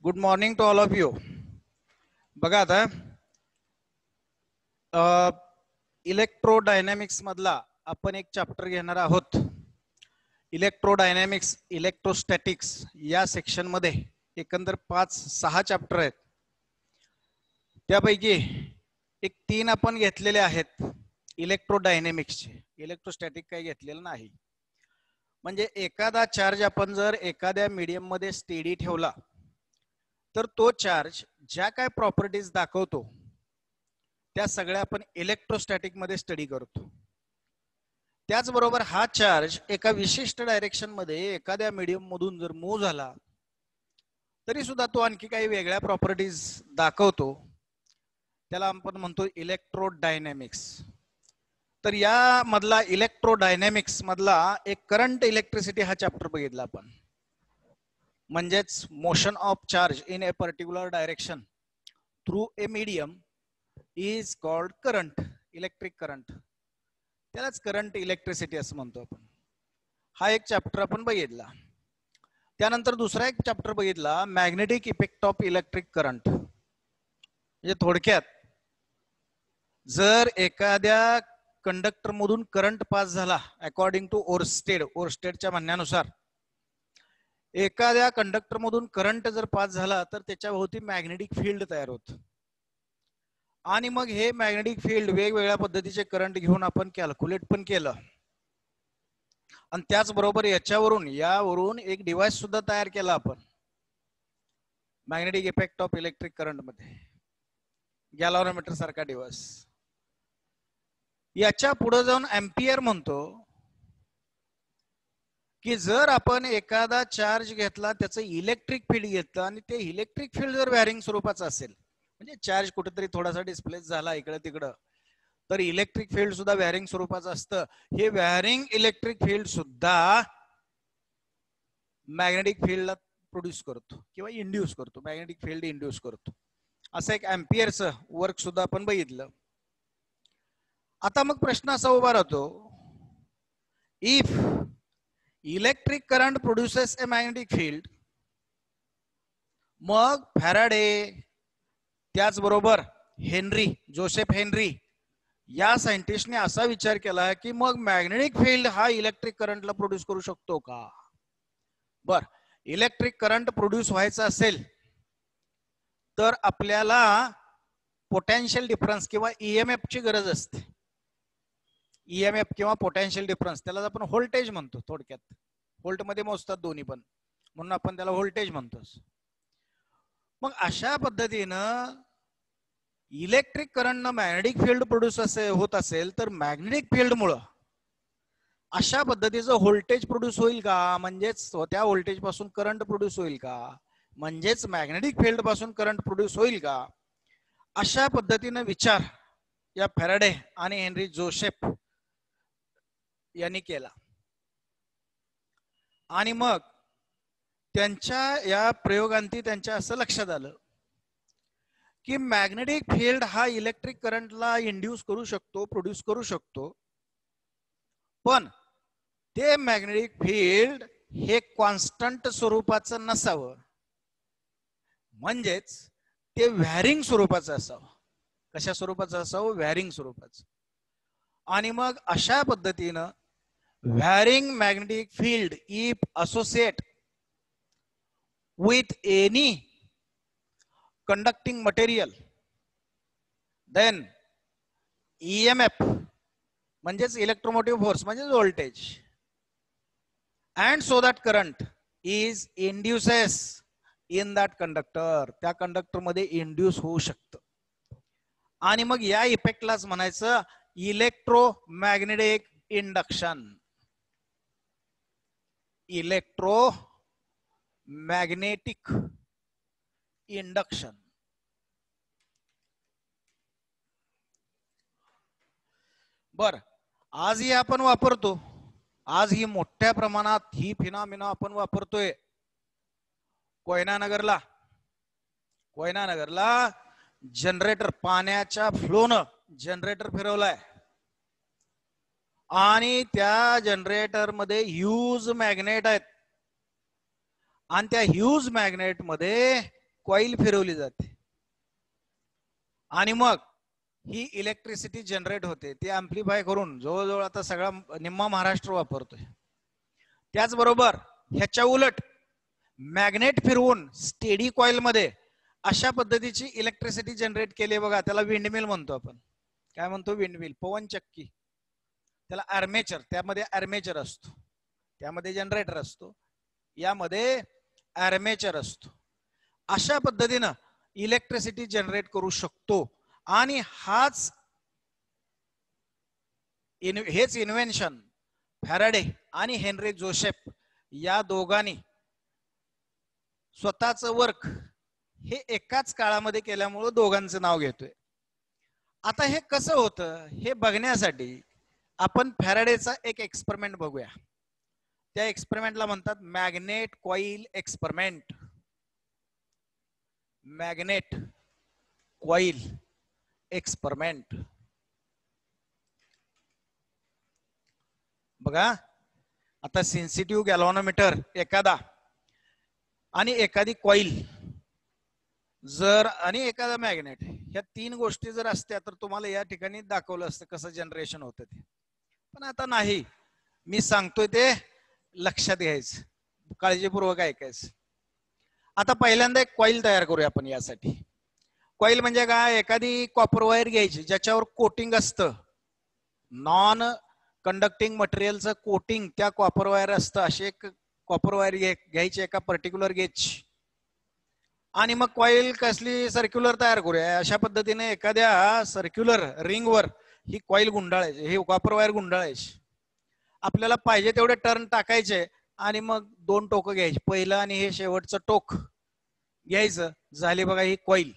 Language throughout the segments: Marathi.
Good morning to all of you. बघा आता इलेक्ट्रोडायनॅमिक्स मधला आपण एक चॅप्टर घेणार आहोत. इलेक्ट्रोडायनॅमिक्स, इलेक्ट्रोस्टॅटिक्स या सेक्शन मध्ये एकंदर 5-6 चॅप्टर आहेत. त्यापैकी एक 3 आपण घेतलेले आहेत इलेक्ट्रोडायनॅमिक्सचे. इलेक्ट्रोस्टॅटिक काही घेतलेलं नाही. म्हणजे एखादा चार्ज आपण जर एखाद्या मीडियम मध्ये स्टेडी ठेवला तर तो चार्ज ज्या काय प्रॉपर्टीज दाखवतो त्या सगळ्या आपण इलेक्ट्रोस्टॅटिक मध्ये स्टडी करतो. त्याचबरोबर हा चार्ज एका विशिष्ट डायरेक्शन मध्ये एखाद्या मीडियम मधून जर मूव्ह झाला तरी सुद्धा तो आणखी काही वेगळ्या प्रॉपर्टीज दाखवतो. त्याला आपण म्हणतो इलेक्ट्रोडायनॅमिक्स. तर या मधला इलेक्ट्रोडायनॅमिक्स मधला एक करंट इलेक्ट्रिसिटी हा चॅप्टर बघितला आपण. म्हणजेच motion of charge in A particular direction through a medium is called current, electric current. त्यालाच करंट इलेक्ट्रिसिटी असं म्हणतो आपण. हा एक चॅप्टर आपण बघितला. त्यानंतर दुसरा एक चॅप्टर बघितला magnetic effect of electric current. म्हणजे थोडक्यात जर एखाद्या कंडक्टर मधून करंट पास झाला अकॉर्डिंग टू ओरस्टेडच्या म्हणण्यानुसार एखाद्या कंडक्टर मधून करंट जर पास झाला तर त्याच्या भोवती मॅग्नेटिक फील्ड तयार होत आणि मग हे मॅग्नेटिक फील्ड वेगवेगळ्या पद्धतीचे करंट घेऊन आपण कॅल्क्युलेट पण केलं. आणि त्याचबरोबर यावरून एक डिव्हाइस सुद्धा तयार केला आपण magnetic effect of electric current मध्ये, गॅल्व्हनोमीटर सारखा डिव्हाइस. याच्या पुढे जाऊन एम्पियर म्हणतो की जर आपण एखादा चार्ज घेतला त्याचं इलेक्ट्रिक फील्ड घेतलं आणि ते इलेक्ट्रिक फील्ड जर वॅरिंग स्वरूपाचं असेल, म्हणजे चार्ज कुठेतरी थोडासा डिस्प्लेस झाला इकडे तिकडं, तर इलेक्ट्रिक फील्ड सुद्धा वॅरिंग स्वरूपाचं असतं. हे वॅरिंग इलेक्ट्रिक फील्ड सुद्धा मॅग्नेटिक फील्डला प्रोड्यूस करतो किंवा इंड्यूस करतो, मॅग्नेटिक फील्ड इंड्यूस करतो. असं एक एम्पियरचं वर्क सुद्धा आपण बघितलं. आता मग प्रश्न असा उभा राहतो, if electric current produces A magnetic field, मग फॅराडे त्याचबरोबर जोसेफ हेनरी या सायंटिस्टने असा विचार केला की मग मॅग्नेटिक फील्ड हा इलेक्ट्रिक करंटला प्रोड्यूस करू शकतो का. बर, इलेक्ट्रिक करंट प्रोड्यूस व्हायचं असेल तर आपल्याला पोटेन्शियल डिफरन्स किंवा ईएमएफ ची गरज असते. ईएमएफ किंवा पोटेन्शियल डिफरन्स, त्याला आपण व्होल्टेज म्हणतो. थोडक्यात व्होल्ट मध्ये मोजतात दोन्ही पण, म्हणून आपण त्याला व्होल्टेज म्हणतो. मग अशा पद्धतीनं इलेक्ट्रिक करंटनं मॅग्नेटिक फील्ड प्रोड्यूस होत असेल तर मॅग्नेटिक फील्ड मुळे अशा पद्धतीचं व्होल्टेज प्रोड्यूस होईल का, म्हणजेच त्या व्होल्टेज पासून करंट प्रोड्यूस होईल का, म्हणजेच मॅग्नेटिक फील्ड पासून करंट प्रोड्यूस होईल का, अशा पद्धतीनं विचार या फॅराडे आणि हेनरी जोसेफ यांनी केला. आणि मग त्यांच्या या प्रयोगांती त्यांच्या असं लक्षात आलं की मॅग्नेटिक फील्ड हा इलेक्ट्रिक करंटला इंड्यूस करू शकतो, प्रोड्यूस करू शकतो, पण ते मॅग्नेटिक फील्ड हे कॉन्स्टंट स्वरूपाचं नसावं, म्हणजेच ते व्हॅरिंग स्वरूपाचं असावं. कशा स्वरूपाचं असावं? व्हॅरिंग स्वरूपाचं. आणि मग अशा पद्धतीनं varying magnetic field if associate with any conducting material, then EMF म्हणजेच इलेक्ट्रोमोटिव्ह फोर्स म्हणजेच voltage, and so that current is induces in that conductor, त्या कंडक्टर मध्ये इंड्यूस होऊ शकतं. आणि मग या इफेक्टलाच म्हणायचं इलेक्ट्रोमॅग्नेटिक इंडक्शन. Magnetic induction. बर, आज ही आपण वापरतो, आज ही मोठ्या प्रमाणात ही फिनॉमिना आपण वापरतोय. कोयनानगरला जनरेटर, पाण्याच्या फ्लोनं जनरेटर फिरवलाय आणि त्या जनरेटर मध्ये ह्यूज मॅग्नेट आहेत आणि त्या ह्यूज मॅग्नेट मध्ये कॉईल फिरवली जाते आणि मग ही इलेक्ट्रिसिटी जनरेट होते. ती अँप्लिफाय करून जवळजवळ आता सगळा निम्मा महाराष्ट्र वापरतोय. त्याचबरोबर ह्याच्या उलट मॅग्नेट फिरवून स्टेडी कॉईल मध्ये अशा पद्धतीची इलेक्ट्रिसिटी जनरेट केली बघा. त्याला विंडमिल म्हणतो आपण. काय म्हणतो? विंडमिल, पवन चक्की. त्याला आर्मेचर, त्यामध्ये आर्मेचर असतो, त्यामध्ये जनरेटर असतो, यामध्ये आर्मेचर असतो. अशा पद्धतीनं इलेक्ट्रिसिटी जनरेट करू शकतो. आणि हेच इन्व्हेन्शन फॅराडे आणि हेनरी जोसेफ या दोघांनी स्वतःचं वर्क हे एकाच काळामध्ये केल्यामुळे दोघांचं नाव घेतोय. आता हे कसं होतं हे बघण्यासाठी आपण फॅराडेचा एक एक्सपेरिमेंट बघूया. त्या एक्सपेरिमेंटला म्हणतात magnet coil experiment. Magnet coil experiment. बघा आता सेन्सिटिव्ह गॅल्व्हनोमीटर एखादा आणि एखादी कॉईल जर आणि एखादा मॅग्नेट, ह्या तीन गोष्टी जर असत्या तर तुम्हाला या ठिकाणी दाखवलं असतं कसं जनरेशन होतं ते. पण आता नाही, मी सांगतोय ते लक्षात घ्यायचं, काळजीपूर्वक ऐकायचं. आता पहिल्यांदा एक कॉईल तयार करूया आपण. यासाठी कॉईल म्हणजे काय? एखादी कॉपर वायर घ्यायची ज्याच्यावर कोटिंग असतं, नॉन कंडक्टिंग मटेरियलचं कोटिंग त्या कॉपर वायर असतं. अशी एक कॉपर वायर घ्यायची एका पर्टिक्युलर गेजची. आणि मग कॉईल कसली? सर्क्युलर तयार करूया. अशा पद्धतीने एखाद्या सर्क्युलर रिंगवर ही कॉईल गुंडाळायची, ही कॉपर वायर गुंडाळायची. आपल्याला पाहिजे तेवढे टर्न टाकायचे आणि मग दोन टोकं घ्यायची, पहिलं आणि हे शेवटचं टोक घ्यायचं. झाली बघा ही कॉईल.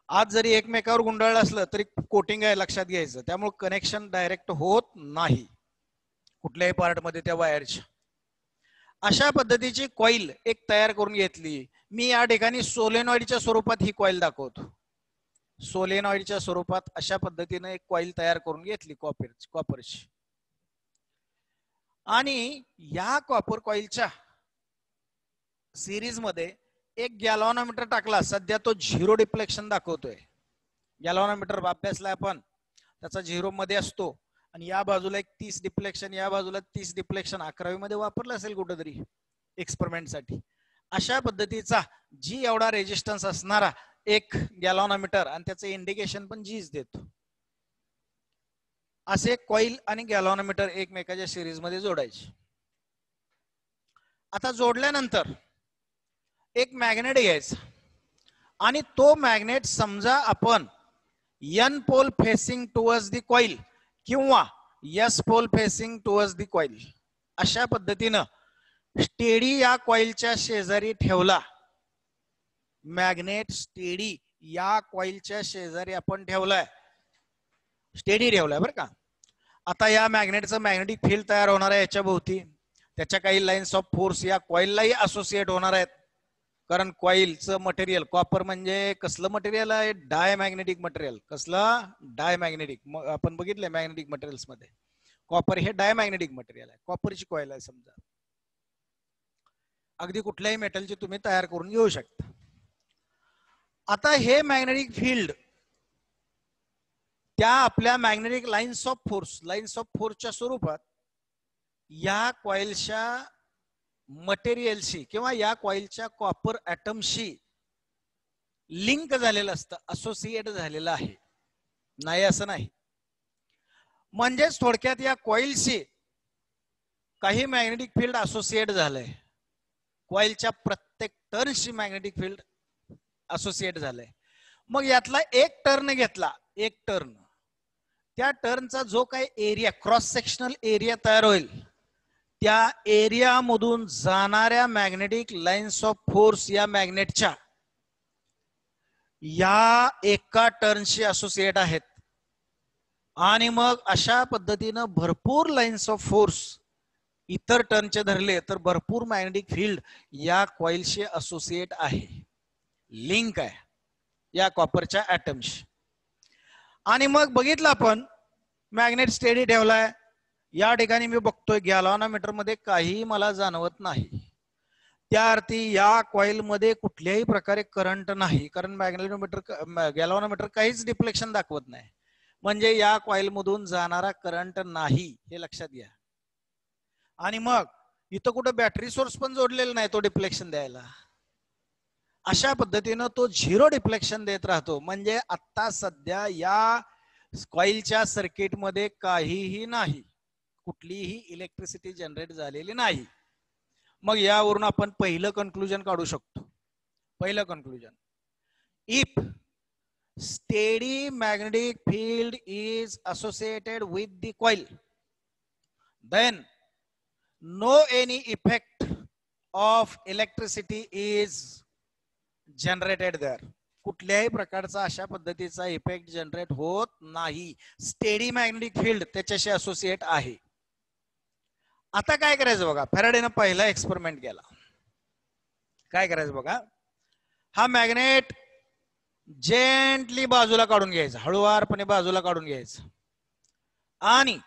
आज जरी एकमेकावर गुंडाळलं असलं तरी कोटिंग आहे, लक्षात घ्यायचं. त्यामुळे कनेक्शन डायरेक्ट होत नाही कुठल्याही पार्टमध्ये त्या वायरच्या. अशा पद्धतीची कॉईल एक तयार करून घेतली. मी या ठिकाणी सोलेनॉइडच्या स्वरूपात ही कॉईल दाखवतो. सोलेनॉइडच्या स्वरूपात अशा पद्धतीने एक कॉईल तयार करून घेतली कॉपरची. आणि या कॉपर कॉईलच्या सिरीज मध्ये एक गॅल्व्हनोमीटर टाकला. सध्या तो 0 डिफ्लेक्शन दाखवतोय. गॅल्व्हनोमीटर अभ्यासला आपण, त्याचा 0 मध्ये असतो. आणि या बाजूला एक 30 डिफ्लेक्शन, या बाजूला 30 डिफ्लेक्शन. 11वी मध्ये वापरलं असेल कुठेतरी एक्सपेरिमेंटसाठी. अशा पद्धतीचा जी एवढा रेजिस्टन्स असणारा एक गॅल्व्हनोमीटर, आणि त्याचं इंडिकेशन पण जीच देतो. असे कॉईल आणि गॅल्व्हनोमीटर एकमेकाच्या सिरीज मध्ये जोडायचे. आता जोडल्यानंतर एक मॅग्नेट घ्यायचा आणि तो मॅग्नेट समजा आपण N pole facing towards the coil किंवा S pole facing towards the coil अशा पद्धतीनं स्टेडी या कॉईलच्या शेजारी ठेवला. मॅग्नेट स्टेडी या कॉईलच्या शेजारी आपण ठेवलाय, स्टेडी ठेवलाय बरं का. आता या मॅग्नेटचं मॅग्नेटिक फील्ड तयार होणार आहे याच्या भोवती. त्याच्या काही लाईन्स ऑफ फोर्स या कॉईललाही असोसिएट होणार आहेत. कारण कॉईलचं मटेरियल कॉपर म्हणजे कसलं मटेरियल आहे? Diamagnetic material. कसलं? डायमॅग्नेटिक. आपण बघितलंय मॅग्नेटिक मटेरियल्स मध्ये कॉपर हे डायमॅग्नेटिक मटेरियल आहे. कॉपरची कॉईल आहे समजा. अगदी कुठल्याही मेटलची तुम्ही तयार करून घेऊ शकता. आता हे मॅग्नेटिक फील्ड त्या आपल्या मॅग्नेटिक लाईन्स ऑफ फोर्सच्या स्वरूपात या कॉईलच्या मटेरियलशी किंवा या कॉईलच्या कॉपर ॲटमशी लिंक झालेलं असतं, असोसिएट झालेलं आहे. नाही असं नाही. म्हणजेच थोडक्यात या कॉईलशी काही मॅग्नेटिक फील्ड असोसिएट झालंय. कॉईलच्या प्रत्येक टर्नशी मॅग्नेटिक फील्ड असोसिएट झालंय. मग यातला एक टर्न घेतला, एक टर्न, त्या टर्नचा जो काही एरिया, क्रॉस सेक्शनल एरिया तयार होईल, त्या एरिया मधून जाणाऱ्या मॅग्नेटिक लाईन्स ऑफ फोर्स या मॅग्नेटच्या या एका टर्नशी असोसिएट आहेत. आणि मग अशा पद्धतीनं भरपूर लाईन्स ऑफ फोर्स इतर टर्नचे धरले तर भरपूर मॅग्नेटिक फील्ड या कॉईलशी असोसिएट आहे, लिंक आहे या कॉपरच्या ॲटमशी. आणि मग बघितलं आपण मॅग्नेट स्टेडी ठेवलाय. या ठिकाणी मी बघतोय गॅल्व्हनोमीटर मध्ये काही मला जाणवत नाही. त्या अर्थी या कॉईल मध्ये कुठल्याही प्रकारे करंट नाही, कारण गॅल्व्हनोमीटर काहीच डिफ्लेक्शन दाखवत नाही, म्हणजे या कॉईल मधून जाणारा करंट नाही, हे लक्षात घ्या. आणि मग इथं कुठं बॅटरी सोर्स पण जोडलेला नाही तो डिफ्लेक्शन द्यायला. अशा पद्धतीनं तो झिरो डिफ्लेक्शन देत राहतो. म्हणजे आता सध्या या कॉईलच्या सर्किट मध्ये काहीही नाही, कुठलीही इलेक्ट्रिसिटी जनरेट झालेली नाही. मग यावरून आपण पहिलं कन्क्लुजन काढू शकतो. पहिलं conclusion, if steady magnetic field is associated with the coil, then no any effect of electricity is generated there. कुठल्याही प्रकारचा अशा पद्धतीचा इफेक्ट जनरेट होत नाही. स्टेडी मॅग्नेटिक फील्ड त्याच्याशी असोसिएट आहे. आता काय करायचं बघा, फॅराडेनं पहिला एक्सपेरिमेंट केला. काय करायचं बघा, हा मॅग्नेट जेंटली बाजूला काढून घ्यायचा, हळूवारपणे बाजूला काढून घ्यायचं आणि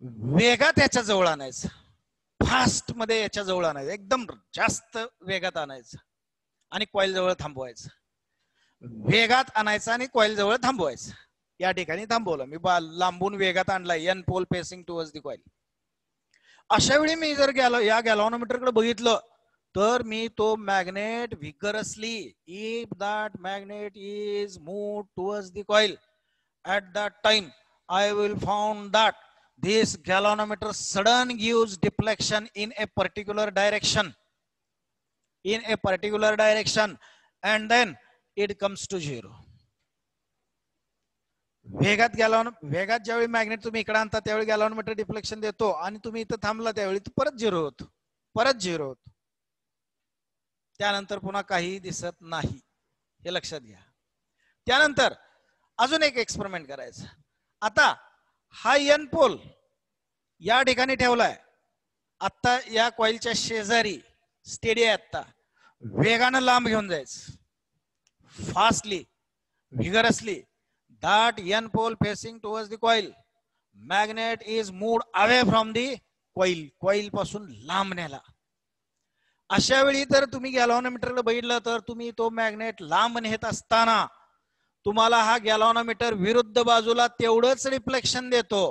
वेगात याच्या जवळ आणायचं, फास्ट मध्ये याच्या जवळ आणायचं, एकदम जास्त वेगात आणायचं आणि कॉइल जवळ थांबवायचं. वेगात आणायचं आणि कॉइल जवळ थांबवायचं. या ठिकाणी थांबवलं मी, लांबून वेगात आणलाय, N pole facing towards the coil. अशा वेळी मी जर या गॅल्व्हनोमीटर कडे बघितलं तर मी तो magnet vigorously, if that magnet is move towards the coil at that time I will found that this galvanometer sudden gives deflection in a particular direction, and then it comes to zero. वेगात ज्यावेळी मॅग्नेट तुम्ही इकडे आणता त्यावेळी गॅल्व्हनोमीटर डिफ्लेक्शन देतो आणि तुम्ही इथं थांबला त्यावेळी तो परत झिरो होतो, त्यानंतर पुन्हा काही दिसत नाही, हे लक्षात घ्या. त्यानंतर अजून एक एक्सपेरिमेंट करायचं. आता हा एन पोल या ठिकाणी ठेवलाय, आता या कॉइलच्या शेजारी स्टेडी आहे, आता वेगानं लांब घेऊन जायचं, fastly, व्हिगरसली. that n pole facing towards the coil, magnet is moved away from the coil पासून लांब नेला. अशा वेळी जर तुम्ही गॅल्व्हनोमीटर बघितलं तर तुम्ही तो मॅग्नेट लांब नेत असताना तुम्हाला हा गॅल्व्हनोमीटर विरुद्ध बाजूला तेवढंच रिफ्लेक्शन देतो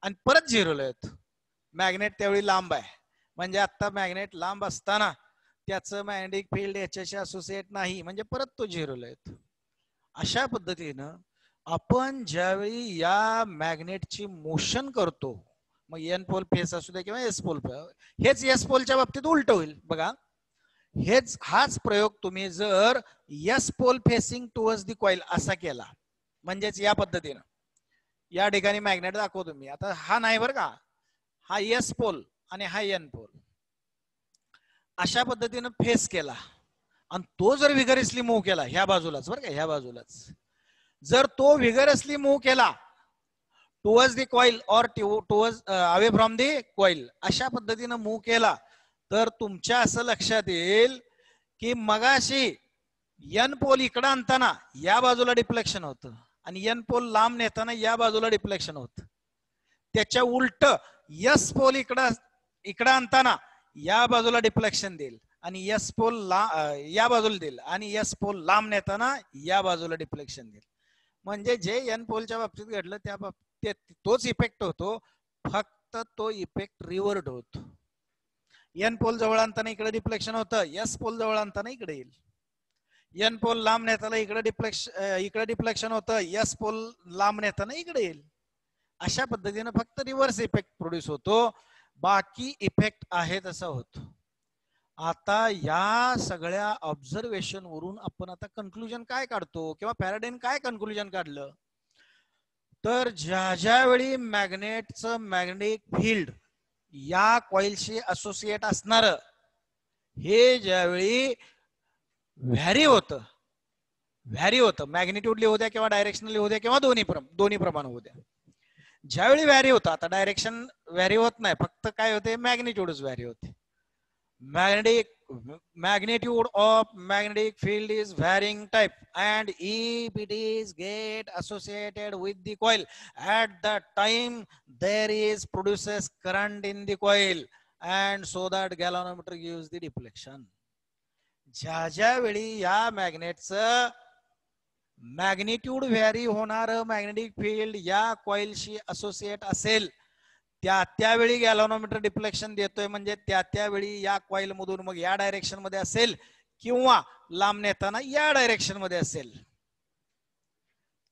आणि परत झिरोला येतो. मॅग्नेट त्यावेळी लांब आहे, म्हणजे आता मॅग्नेट लांब असताना त्याचं मॅग्नेटिक फील्ड याच्याशी असोसिएट नाही, म्हणजे परत तो झिरोला येतो. अशा पद्धतीनं आपण ज्यावेळी या मॅग्नेटची मोशन करतो, मग एन पोल फेस असू द्या किंवा एस पोल, हेच एस पोलच्या बाबतीत उलट होईल बघा. हाच प्रयोग तुम्ही जर S pole facing towards the coil असा केला, म्हणजेच या पद्धतीनं, या ठिकाणी मॅग्नेट दाखवतो मी आता, हा नाही बरं का, हा एस पोल आणि हा एन पोल अशा पद्धतीनं फेस केला आणि तो जर व्हिगरसली मूव्ह केला ह्या बाजूलाच, बरं का, ह्या बाजूलाच जर तो व्हिगरसली मूव्ह केला टुवर्ड्स द कॉइल और towards away from the coil, अशा पद्धतीनं मूव्ह केला तर तुमच्या असं लक्षात येईल की मगाशी एन पोल इकडं आणताना या बाजूला डिफ्लेक्शन होतं आणि एन पोल लांब नेताना या बाजूला डिफ्लेक्शन होतं. त्याच्या उलट एस पोल इकडं आणताना या बाजूला डिफ्लेक्शन देईल आणि एस पोल या बाजूला देईल आणि एस पोल लांब नेताना या बाजूला डिफ्लेक्शन देईल. म्हणजे जे एन पोलच्या बाबतीत घडलं त्या बाबतीत तोच इफेक्ट होतो, फक्त तो इफेक्ट रिव्हर्ट होतो. एन पोल जवळ आणताना इकडे डिफ्लेक्शन होतं, एस पोल जवळ आणताना इकडे येईल. एन पोल लांब नेताना इकडे डिफ्लेक्शन होतं, एस पोल लांब नेताना इकडे येईल. अशा पद्धतीने फक्त रिव्हर्स इफेक्ट प्रोड्यूस होतो, बाकी इफेक्ट आहे तसा होतो. आता या सगळ्या ऑब्झर्वेशन वरून आपण आता कन्क्लुजन काय काढतो किंवा फॅराडेने काय कन्क्लुजन काढलं तर ज्या वेळी मॅग्नेटचं मॅग्नेटिक फील्ड या कॉइलशी असोसिएट असणार हे ज्यावेळी व्हॅरी होतं मॅग्निट्यूडली होऊ द्या किंवा डायरेक्शनली होऊ द्या किंवा दोन्ही प्रमाण होऊ द्या, ज्यावेळी व्हॅरी होतं, आता डायरेक्शन व्हॅरी होत नाही, फक्त काय होते मॅग्निट्यूडच व्हॅरी होते. Magnitude of magnetic field is varying type, and if it is get associated with the coil, at that time there is produces current in the coil, and so that galvanometer gives the deflection. ज्या ज्या वेळी या मॅग्नेटचं मॅग्निट्यूड व्हॅरी होणार मॅग्नेटिक फील्ड या कॉइलशी असोसिएट असेल त्यावेळी गॅल्व्हनोमीटर डिफ्लेक्शन देतोय. म्हणजे त्यावेळी या कॉइल मधून मग या डायरेक्शन मध्ये असेल किंवा लांब नेताना या डायरेक्शन मध्ये असेल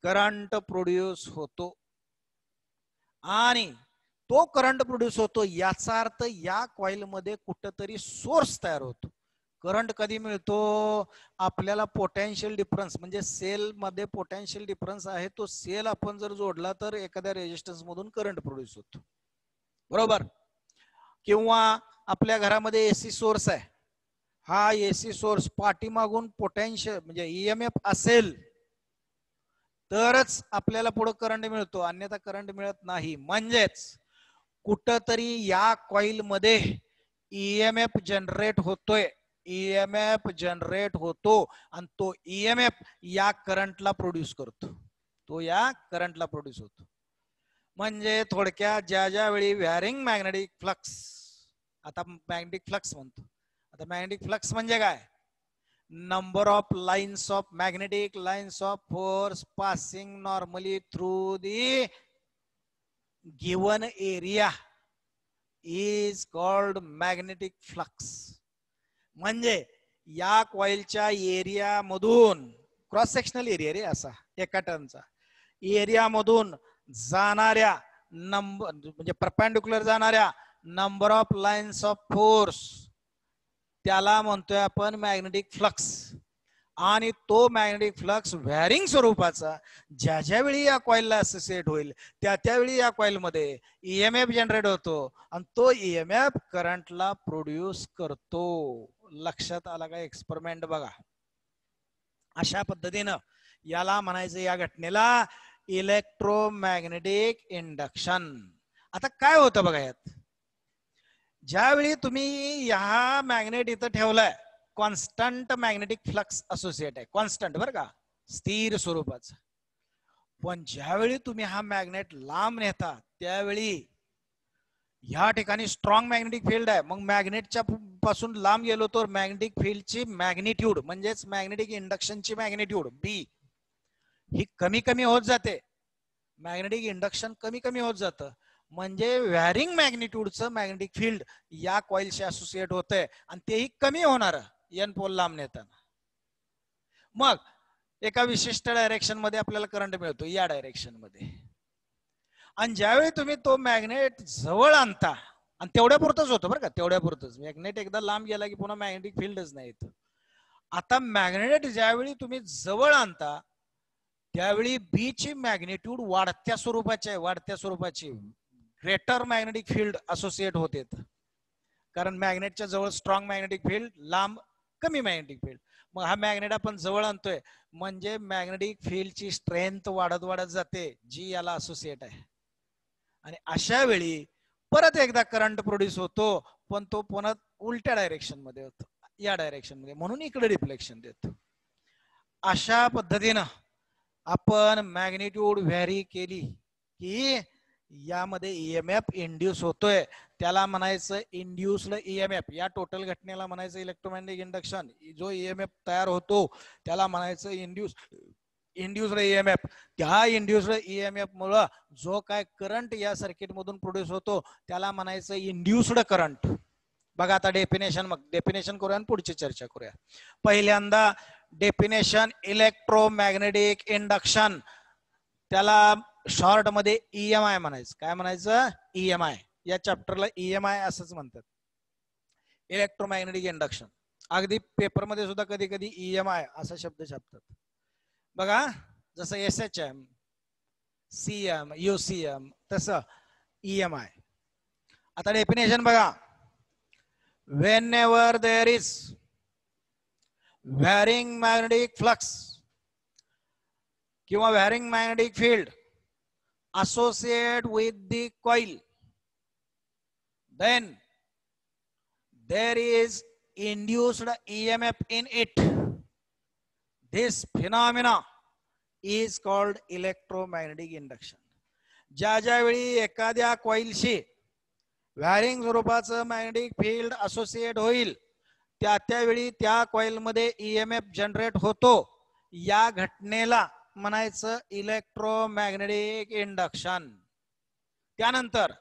करंट प्रोड्यूस होतो. आणि तो करंट प्रोड्यूस होतो याचा अर्थ या कॉइल मध्ये कुठंतरी सोर्स तयार होतो. करंट कधी मिळतो? आपल्याला पोटेन्शियल डिफरन्स म्हणजे सेल मध्ये पोटेन्शियल डिफरन्स आहे तो सेल आपण जर जोडला तर एखाद्या रेजिस्टन्स मधून करंट प्रोड्यूस होतो. बरोबर. किंवा आपल्या घरामध्ये एसी सोर्स आहे. हा एसी सोर्स पाठीमागून पोटेन्शियल म्हणजे ईएमएफ असेल तरच आपल्याला पुढे करंट मिळतो अन्यथा करंट मिळत नाही. म्हणजेच कुठंतरी या कॉइल मध्ये ईएमएफ जनरेट होतोय. ईएमएफ जनरेट होतो आणि तो ईएमएफ या करंटला प्रोड्यूस करतो. तो या करंटला प्रोड्यूस होतो. म्हणजे थोडक्यात ज्या वेळी व्हॅरिंग मॅग्नेटिक फ्लक्स आता मॅग्नेटिक फ्लक्स म्हणतो. आता मॅग्नेटिक फ्लक्स म्हणजे काय? Number of lines of magnetic lines of force passing normally through the given area is called magnetic flux. म्हणजे या कॉइलच्या एरिया मधून क्रॉस सेक्शनल एरिया रे असा एका टर्नचा एरिया मधून जाणाऱ्या नंबर म्हणजे परपेंडिक्युलर जाणाऱ्या number of lines of force त्याला म्हणतोय आपण मॅग्नेटिक फ्लक्स. आणि तो मॅग्नेटिक फ्लक्स व्हॅरिंग स्वरूपाचा ज्या वेळी या कॉइलला असोसिएट होईल त्यावेळी या कॉइल मध्ये ईएमएफ जनरेट होतो आणि तो ईएमएफ करंटला प्रोड्यूस करतो. लक्षात आला का? एक्सपेरिमेंट बघा. अशा पद्धतीनं याला म्हणायचं या घटनेला इलेक्ट्रोमॅग्नेटिक इंडक्शन. आता काय होतं बघा यात. ज्यावेळी तुम्ही या मॅग्नेट इथं ठेवलाय कॉन्स्टंट मॅग्नेटिक फ्लक्स असोसिएट आहे. कॉन्स्टंट बरं का, स्थिर स्वरूपाचा. पण ज्यावेळी तुम्ही हा मॅग्नेट लांब नेता त्यावेळी या ठिकाणी स्ट्रॉंग मॅग्नेटिक फील्ड आहे. मग मॅग्नेटच्या पासून लांब गेलो तर मॅग्नेटिक फील्डची मॅग्निट्यूड म्हणजेच मॅग्नेटिक इंडक्शनची मॅग्निट्यूड बी ही कमी कमी होत जाते. मॅग्नेटिक इंडक्शन कमी कमी होत जातं. म्हणजे व्हॅरिंग मॅग्निट्यूडचं मॅग्नेटिक फील्ड या कॉइलशी असोसिएट होतंय आणि तेही कमी होणार एन पोल लांब नेताना. मग एका विशिष्ट डायरेक्शन मध्ये आपल्याला करंट मिळतो या डायरेक्शन मध्ये. आणि ज्यावेळी तुम्ही तो मॅग्नेट जवळ आणता आणि तेवढ्या पुरतच होतं बरं का, तेवढ्या पुरतच. मॅग्नेट एकदा लांब गेला की पुन्हा मॅग्नेटिक फील्डच नाही येत. आता मॅग्नेट ज्यावेळी तुम्ही जवळ आणता त्यावेळी बी ची मॅग्निट्यूड वाढत्या स्वरूपाची आहे. वाढत्या स्वरूपाची ग्रेटर मॅग्नेटिक फील्ड असोसिएट होते. कारण मॅग्नेटच्या जवळ स्ट्रॉंग मॅग्नेटिक फील्ड, लांब कमी मॅग्नेटिक फील्ड. मग हा मॅग्नेट आपण जवळ आणतोय म्हणजे मॅग्नेटिक फील्डची स्ट्रेंथ वाढत वाढत जाते जी याला असोसिएट आहे. आणि अशा वेळी परत एकदा करंट प्रोड्यूस होतो पण तो पुन्हा उलट्या डायरेक्शन मध्ये होतो या डायरेक्शन मध्ये. म्हणून इकडे डिफ्लेक्शन देतो. अशा पद्धतीनं आपण मॅग्निट्यूड व्हॅरी केली की यामध्ये ईएमएफ इंड्यूस होतोय. त्याला म्हणायचं इंड्यूस्ड ईएमएफ. या टोटल घटनेला म्हणायचं इलेक्ट्रोमॅग्नेटिक इंडक्शन. जो ईएमएफ तयार होतो त्याला म्हणायचं इंड्यूस्ड ईएमएफ. त्या इंड्यूस्ड ईएमएफ मुळे जो काय करंट या सर्किट मधून प्रोड्यूस होतो त्याला म्हणायचं इंड्यूस्ड करंट. बघा आता डेफिनेशन करूया आणि पुढची चर्चा करूया. पहिल्यांदा डेफिनेशन इलेक्ट्रोमॅग्नेटिक इंडक्शन. त्याला शॉर्ट मध्ये ईएमआय म्हणायचं. काय म्हणायचं? ईएमआय. या चॅप्टरला ईएमआय असंच म्हणतात, इलेक्ट्रोमॅग्नेटिक इंडक्शन. अगदी पेपरमध्ये सुद्धा कधी कधी ईएमआय असा शब्द छापतात बघा. जसं एसएचएम, सीएम, यूसीएम तसं ईएमआय. आता डेफिनेशन बघा. whenever there is varying magnetic flux किंवा varying magnetic field associate with the coil, then there is induced EMF in it. This phenomena is called electromagnetic induction. ज्या वेळी एखाद्या कॉइलशी व्हॅरिंग स्वरूपाचं मॅग्नेटिक फील्ड असोसिएट होईल त्यावेळी त्या कॉइल मध्ये ईएमएफ जनरेट होतो. या घटनेला म्हणायचं इलेक्ट्रोमॅग्नेटिक इंडक्शन. त्यानंतर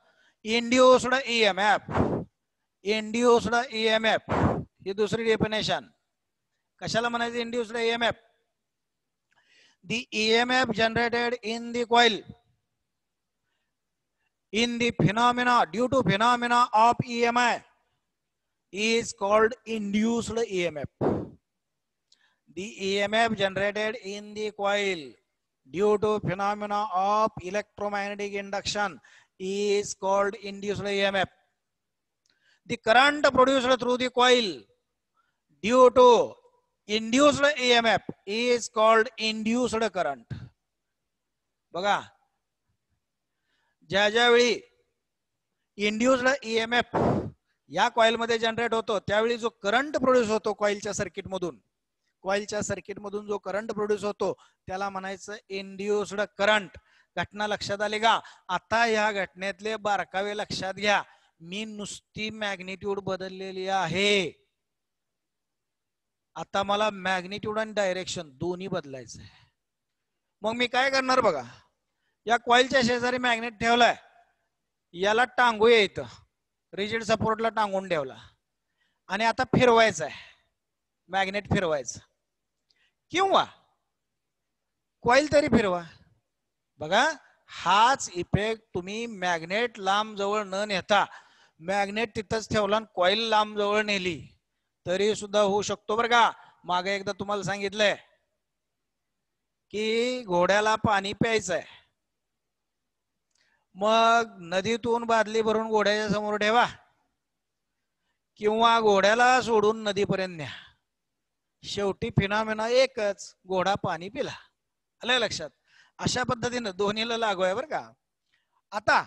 इंड्युस्ड ईएमएफ. इंड्युस्ड ईएमएफ ही दुसरी डेफिनेशन. कशाला म्हणायचं induced EMF? the EMF generated in the coil in the phenomena due to phenomena of EMI is called induced EMF. The EMF generated in the coil due to phenomena of electromagnetic induction is called induced EMF. The current produced through the coil due to induced EMF is called induced current. बघा, ज्यावेळी इंड्युस्ड ईएमएफ या कॉइल मध्ये जनरेट होतो त्यावेळी जो करंट प्रोड्यूस होतो कॉइलच्या सर्किट मधून जो करंट प्रोड्यूस होतो त्याला म्हणायचं इंड्युस्ड करंट. घटना लक्षात आली का? आता या घटनेतले बारकावे लक्षात घ्या. मी नुसती मॅग्निट्यूड बदललेली आहे. आता मला मॅग्निट्यूड आणि डायरेक्शन दोन्ही बदलायचं आहे. मग मी काय करणार बघा, या कॉइलच्या शेजारी मॅग्नेट ठेवलाय, याला टांगूया इथं, रिजिड सपोर्टला टांगून ठेवला आणि आता फिरवायचं आहे, मॅग्नेट फिरवायचं किंवा कॉइल तरी फिरवा. बघा, हाच इफेक्ट तुम्ही मॅग्नेट लांब जवळ न नेता मॅग्नेट तिथंच ठेवला आणि कॉइल लांब जवळ नेली तरी सुद्धा होऊ शकतो बरं का. मागे एकदा तुम्हाला सांगितलंय की घोड्याला पाणी प्यायचंय, मग नदीतून बादली भरून घोड्याच्या समोर ठेवा किंवा घोड्याला सोडून नदीपर्यंत न्या, शेवटी फिनॉमिना एकच, घोडा पाणी पिला. आलं लक्षात? अशा पद्धतीनं दोन्हीला लागू आहे बरं का. आता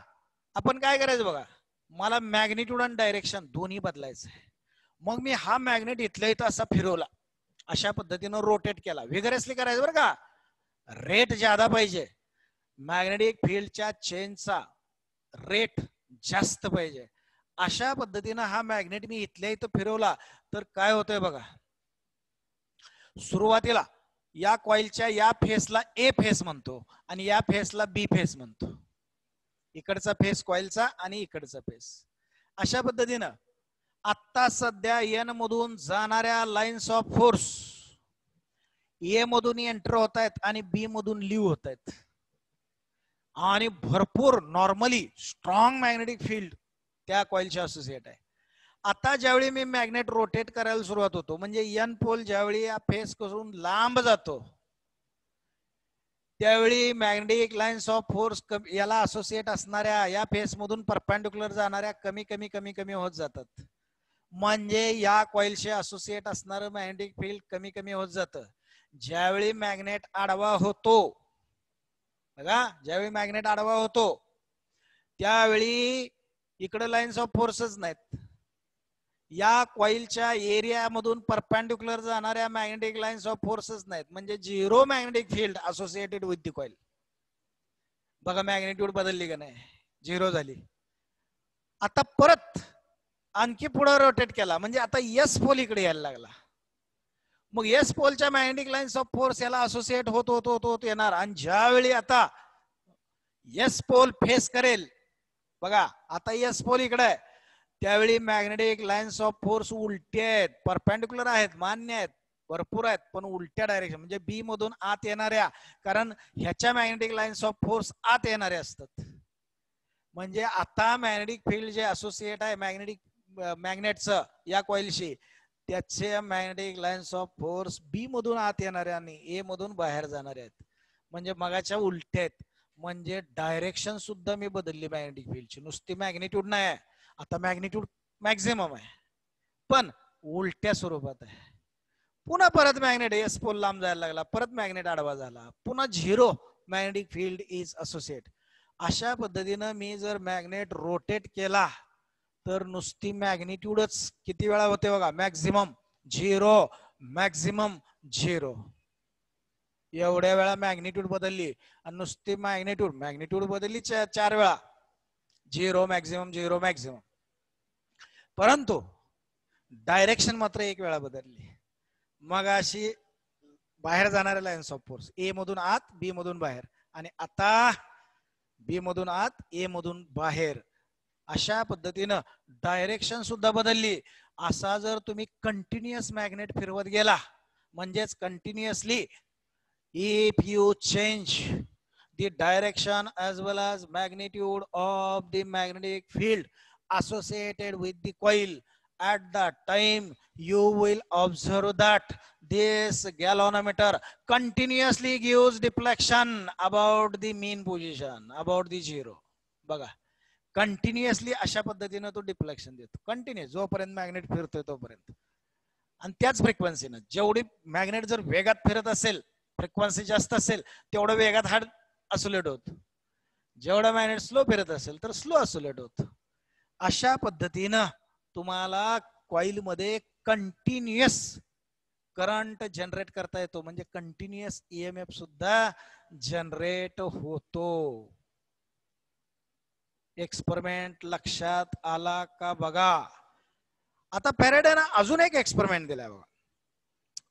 आपण काय करायचं बघा, मला मॅग्निट्यूड आणि डायरेक्शन दोन्ही बदलायचं आहे. मग मी हा मॅग्नेट इथल्या इथं असा फिरवला, अशा पद्धतीनं रोटेट केला. विगरसली करायचं बरं का, रेट ज्यादा पाहिजे, मॅग्नेटिक फील्डच्या चेंजचा रेट जास्त पाहिजे. अशा पद्धतीनं हा मॅग्नेट मी इथल्या इथं फिरवला तर काय होतंय बघा, सुरुवातीला या कॉइलच्या या फेसला ए फेस म्हणतो आणि या फेसला बी फेस म्हणतो. इकडचा फेस कॉइलचा आणि इकडचा फेस. अशा पद्धतीनं आता सध्या एन मधून जाणाऱ्या लाईन्स ऑफ फोर्स ए मधून एंटर होत आहेत आणि बी मधून लिव्ह होत आहेत आणि भरपूर नॉर्मली स्ट्रॉंग मॅग्नेटिक फील्ड त्या कॉइलशी असोसिएट आहे. आता ज्यावेळी मी मॅग्नेट रोटेट करायला सुरुवात होतो, म्हणजे एन पोल ज्यावेळी या फेस करून लांब जातो त्यावेळी मॅग्नेटिक लाईन्स ऑफ फोर्स याला असोसिएट असणाऱ्या या फेस मधून परपेंडिक्युलर जाणाऱ्या कमी कमी कमी कमी होत जातात. म्हणजे या कॉइलशी असोसिएट असणारं मॅग्नेटिक फील्ड कमी कमी होत जातं. ज्यावेळी मॅग्नेट आडवा होतो बघा, ज्यावेळी मॅग्नेट आडवा होतो त्यावेळी इकडे लाईन्स ऑफ फोर्सच नाहीत. या कॉइलच्या एरिया मधून परपेंडिक्युलर जाणाऱ्या मॅग्नेटिक लाईन्स ऑफ फोर्सच नाहीत, म्हणजे zero magnetic field associated with the coil. बघा मॅग्नेट्यूड बदलली का नाही, झिरो झाली. आता परत आणखी पुढे रोटेट केला म्हणजे आता एस पोल इकडे यायला लागला. मग एस पोलच्या मॅग्नेटिक लाईन्स ऑफ फोर्स याला असोसिएट होत होत होत होत येणार आणि ज्यावेळी आता एस पोल फेस करेल, बघा आता एस पोल इकडे आहे, त्यावेळी मॅग्नेटिक लाईन्स ऑफ फोर्स उलटे आहेत, परपेंडिक्युलर आहेत, मान्य आहेत, भरपूर आहेत, पण उलट्या डायरेक्शन म्हणजे बी मधून आत येणाऱ्या, कारण ह्याच्या मॅग्नेटिक लाईन्स ऑफ फोर्स आत येणारे असतात. म्हणजे आता मॅग्नेटिक फील्ड जे असोसिएट आहे मॅग्नेटचं या कॉइलशी, त्याचे मॅग्नेटिक लाईन्स ऑफ फोर्स बी मधून आत येणाऱ्या आणि ए मधून बाहेर जाणारे आहेत, म्हणजे मगाच्या उलट्या आहेत. म्हणजे डायरेक्शन सुद्धा मी बदलली मॅग्नेटिक फील्डची, नुसती मॅग्निट्यूड नाही आहे, आता मॅग्निट्यूड मॅक्झिमम आहे पण उलट्या स्वरूपात आहे. पुन्हा परत मॅग्नेट एस पोल लांब जायला लागला, परत मॅग्नेट आडवा झाला, पुन्हा zero magnetic field is associate. अशा पद्धतीनं मी जर मॅग्नेट रोटेट केला तर नुसती मॅग्निट्यूडच किती वेळा होते बघा, मॅक्झिमम झिरो, मॅक्झिमम झिरो. एवढ्या वेळा मॅग्निट्यूड बदलली आणि नुसती मॅग्निट्यूड बदलली 4 वेळा, झिरो मॅक्झिमम झिरो मॅक्झिमम. परंतु डायरेक्शन मात्र एक वेळा बदलली. मग अशी बाहेर जाणाऱ्या लाईन्स ऑफ फोर्स ए मधून आत, बी मधून बाहेर, आणि आता बी मधून आत, ए मधून बाहेर, अशा पद्धतीनं डायरेक्शन सुद्धा बदलली. असा जर तुम्ही कंटिन्युअस मॅग्नेट फिरवत गेला, म्हणजेच continuously, if you change the direction as well as magnitude of the magnetic field associated with the coil, at that time you will observe that this galvanometer continuously gives deflection about the mean position, about the zero. बघा, कंटिन्युअसली अशा पद्धतीने तो डिफ्लेक्शन देतो, कंटिन्युअस जोपर्यंत मॅग्नेट फिरतोय तोपर्यंत. आणि त्याच फ्रिक्वेन्सीनं जेवढी मॅग्नेट जर वेगात फिरत असेल, फ्रिक्वेन्सी जास्त असेल, तेवढं वेगात हा ऑसिलेट होत. जेवढा मॅग्नेट स्लो फिरत असेल तर स्लो ऑसिलेट होत. अशा पद्धतीनं तुम्हाला कॉइल मध्ये कंटिन्युअस करंट जनरेट करता येतो, म्हणजे कंटिन्युअस ईएमएफ सुद्धा जनरेट होतो. एक्सपेरिमेंट लक्षात आला का बघा. आता फॅरेडेनं अजून एक एक्सपेरिमेंट दिलाय बघा,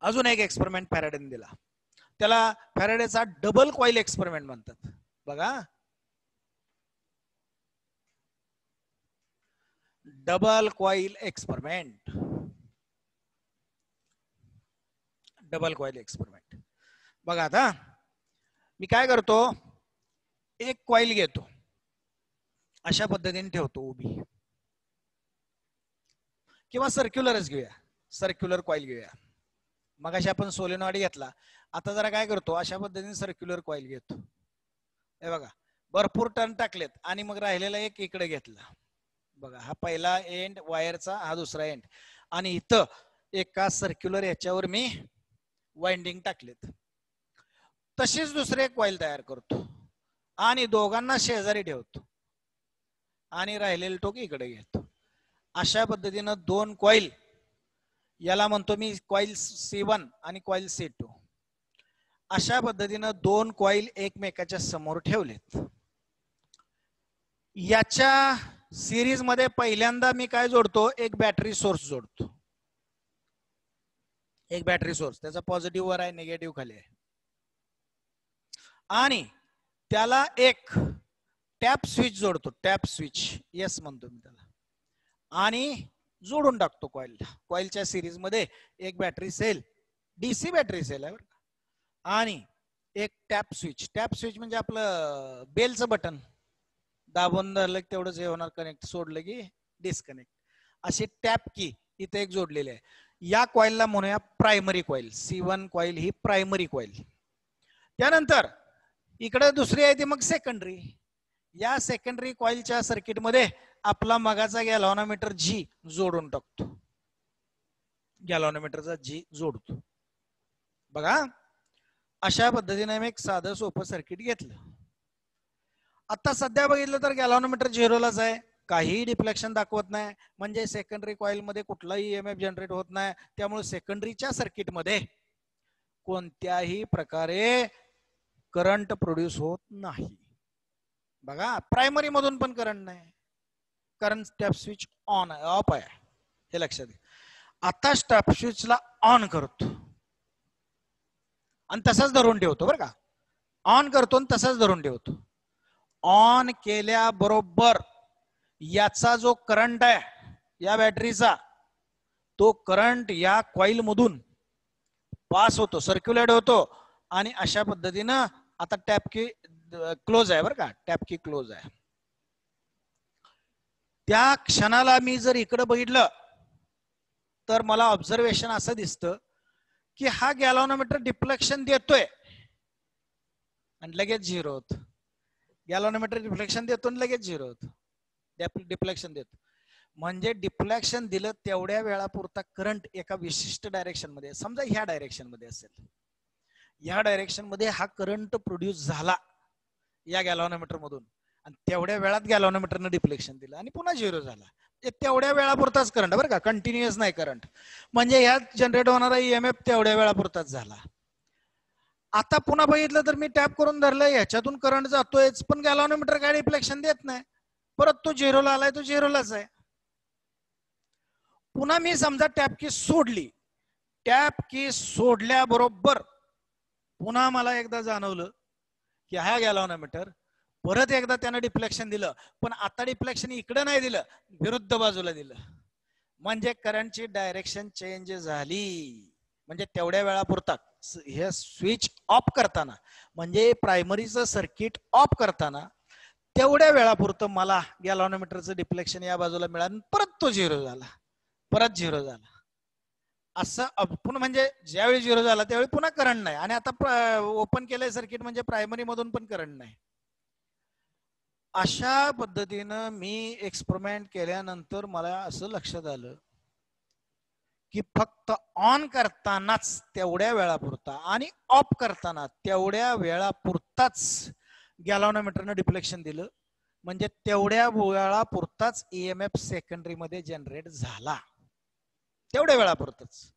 अजून एक एक्सपेरिमेंट फॅरेडेने दिला. त्याला फॅरेडेचा डबल कॉइल एक्सपेरिमेंट म्हणतात. बघा, double coil experiment, double coil experiment. बघा, आता मी काय करतो, एक कॉइल घेतो, अशा पद्धतीने ठेवतो उभी, किंवा सर्क्युलरच घेऊया, सर्क्युलर कॉइल घेऊया. मग अशा आपण सोलेनॉइड घेतला, आता जरा काय करतो, अशा पद्धतीने सर्क्युलर कॉइल घेतो. हे बघा, भरपूर टर्न टाकलेत आणि मग राहिलेला एक इकडे घेतला. बघा, हा पहिला एंड वायरचा, हा दुसरा एंड, आणि इथं एका सर्क्युलर याच्यावर मी वाइंडिंग टाकलेत. तशीच दुसरे कॉइल तयार करतो आणि दोघांना शेजारी ठेवतो आणि राहिलेले टोक इकडे घेतो. अशा पद्धतीनं दोन कॉइल, याला म्हणतो मी कॉइल C1 आणि कॉइल C2, अशा पद्धतीनं दोन कॉइल एकमेकाच्या समोर ठेवलेत. याच्या सिरीज मध्ये पहिल्यांदा मी काय जोडतो, एक बॅटरी सोर्स जोडतो, एक बॅटरी सोर्स, त्याचा पॉझिटिव्ह वर आहे, निगेटिव्ह खाली आहे, आणि त्याला एक टॅप स्विच जोडतो, टॅप स्विच यस म्हणतो मी त्याला, आणि जोडून टाकतो कॉइलला. कॉइलच्या सिरीज मध्ये एक battery cell, DC battery cell आहे, आणि एक टॅप स्विच. टॅप स्विच म्हणजे आपलं बेलचं बटन, दाबून धरलं की तेवढंच हे होणार कनेक्ट, सोडलं की डिस्कनेक्ट. अशी टॅप की इथे एक जोडलेली आहे. या कॉइलला म्हणूया प्रायमरी कॉइल. C1 कॉइल ही प्रायमरी कॉइल. त्यानंतर इकडे दुसरी आहे ती मग सेकंडरी. या सेकंडरी कॉइलच्या सर्किट मध्ये आपला मगाचा गॅल्व्हनोमीटर G जोडून टाकतो, गॅल्व्हनोमीटरचा G जोडतो. बघा, अशा पद्धतीने मी एक साधं सोपं सर्किट घेतलं. आता सध्या बघितलं तर गॅल्व्हनोमीटर 0लाच आहे, काहीही डिफ्लेक्शन दाखवत नाही, म्हणजे सेकंडरी कॉइल मध्ये कुठलाही ईएमएफ जनरेट होत नाही. त्यामुळे सेकंडरीच्या सर्किट मध्ये कोणत्याही प्रकारे करंट प्रोड्यूस होत नाही. बघा, प्रायमरी मधून पण करंट नाही, कारण स्टेप स्विच ऑन आहे, ऑफ आहे, हे लक्षात घ्या. आता स्टेप स्विचला ऑन करतो आणि तसाच धरून ठेवतो बरं का, ऑन करतो आणि तसाच धरून ठेवतो. ऑन केल्याबरोबर याचा जो करंट आहे या बॅटरीचा, तो करंट या कॉइल मधून पास होतो, सर्क्युलेट होतो, आणि अशा पद्धतीनं आता टॅप की क्लोज आहे बरं का, टॅप की क्लोज आहे. त्या क्षणाला मी जर इकडे बघितलं तर मला ऑब्झर्वेशन असं दिसतं की हा गॅल्व्हनोमीटर डिफ्लेक्शन देतोय आणि लगेच 0 होत. गॅल्व्हनोमीटर डिफ्लेक्शन देतो आणि लगेच 0 होत, डिफ्लेक्शन देतो. म्हणजे डिफ्लेक्शन दिलं तेवढ्या वेळापुरता करंट एका विशिष्ट डायरेक्शन मध्ये, समजा ह्या डायरेक्शन मध्ये असेल, या डायरेक्शन मध्ये हा करंट प्रोड्यूस झाला या गॅल्व्हनोमीटर मधून, आणि तेवढ्या वेळात गॅल्व्हनोमीटरनं डिफ्लेक्शन दिलं आणि पुन्हा 0 झाला. तेवढ्या वेळापुरताच करंट बरं का, कंटिन्युअस नाही करंट. म्हणजे ह्यात जनरेट होणारा ईएमएफ तेवढ्या वेळापुरताच झाला. आता पुन्हा बघितलं तर मी टॅप करून धरलं, ह्याच्यातून करंट जातोय, पण गॅल्व्हनोमीटर काय डिफ्लेक्शन देत नाही, परत तो 0ला आलाय, तो 0लाच आहे. पुन्हा मी समजा टॅप की सोडली, टॅप की सोडल्याबरोबर पुन्हा मला एकदा जाणवलं की हा गॅल्व्हनोमीटर, परत एकदा त्यानं डिफ्लेक्शन दिलं, पण आता डिफ्लेक्शन इकडे नाही दिलं, विरुद्ध बाजूला दिलं. म्हणजे करंटची डायरेक्शन चेंज झाली. म्हणजे तेवढ्या वेळापुरता हे स्विच ऑफ करताना, म्हणजे प्रायमरीचं सर्किट ऑफ करताना तेवढ्या वेळापुरतं मला गॅल्व्हनोमीटरचं डिफ्लेक्शन या बाजूला मिळालं, परत तो झिरो झाला, परत झिरो झाला. असं पुन्हा म्हणजे ज्यावेळी झिरो झाला त्यावेळी पुन्हा करंट नाही, आणि आता ओपन केलंय सर्किट म्हणजे प्रायमरी मधून पण करंट नाही. अशा पद्धतीनं मी एक्सपेरिमेंट केल्यानंतर मला असं लक्षात आलं की फक्त ऑन करतानाच तेवढ्या वेळापुरता आणि ऑफ करताना तेवढ्या वेळापुरताच गॅल्व्हनोमीटरनं डिफ्लेक्शन दिलं, म्हणजे तेवढ्या वेळापुरताच ईएमएफ सेकंडरी मध्ये जनरेट झाला, तेवढ्या वेळापुरतच.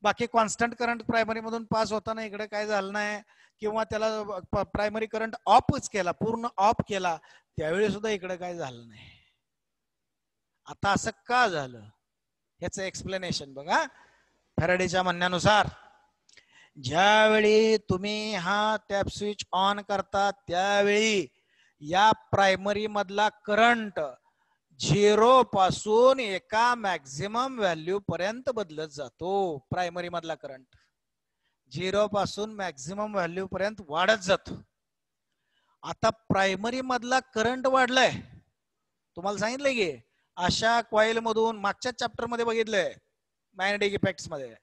बाकी कॉन्स्टंट करंट प्रायमरी मधून पास होताना इकडे काय झालं नाही, किंवा त्याला प्रायमरी करंट ऑफच केला, पूर्ण ऑफ केला, त्यावेळी सुद्धा इकडे काय झालं नाही. आता असं का झालं याचं एक्सप्लेनेशन बघा. फॅराडेच्या म्हणण्यानुसार ज्यावेळी तुम्ही हा टॅप स्विच ऑन करता त्यावेळी या प्रायमरी मधला करंट 0 पासून एका मॅक्झिमम व्हॅल्यू पर्यंत बदलत जातो. प्रायमरी मधला करंट 0 पासून मॅक्झिमम व्हॅल्यू पर्यंत वाढत जातो. आता प्रायमरी मधला करंट वाढलाय, तुम्हाला सांगितलंय की अशा कॉइल मधून मागच्या चॅप्टर मध्ये बघितलंय मॅग्नेटिक इफेक्ट्स मध्ये,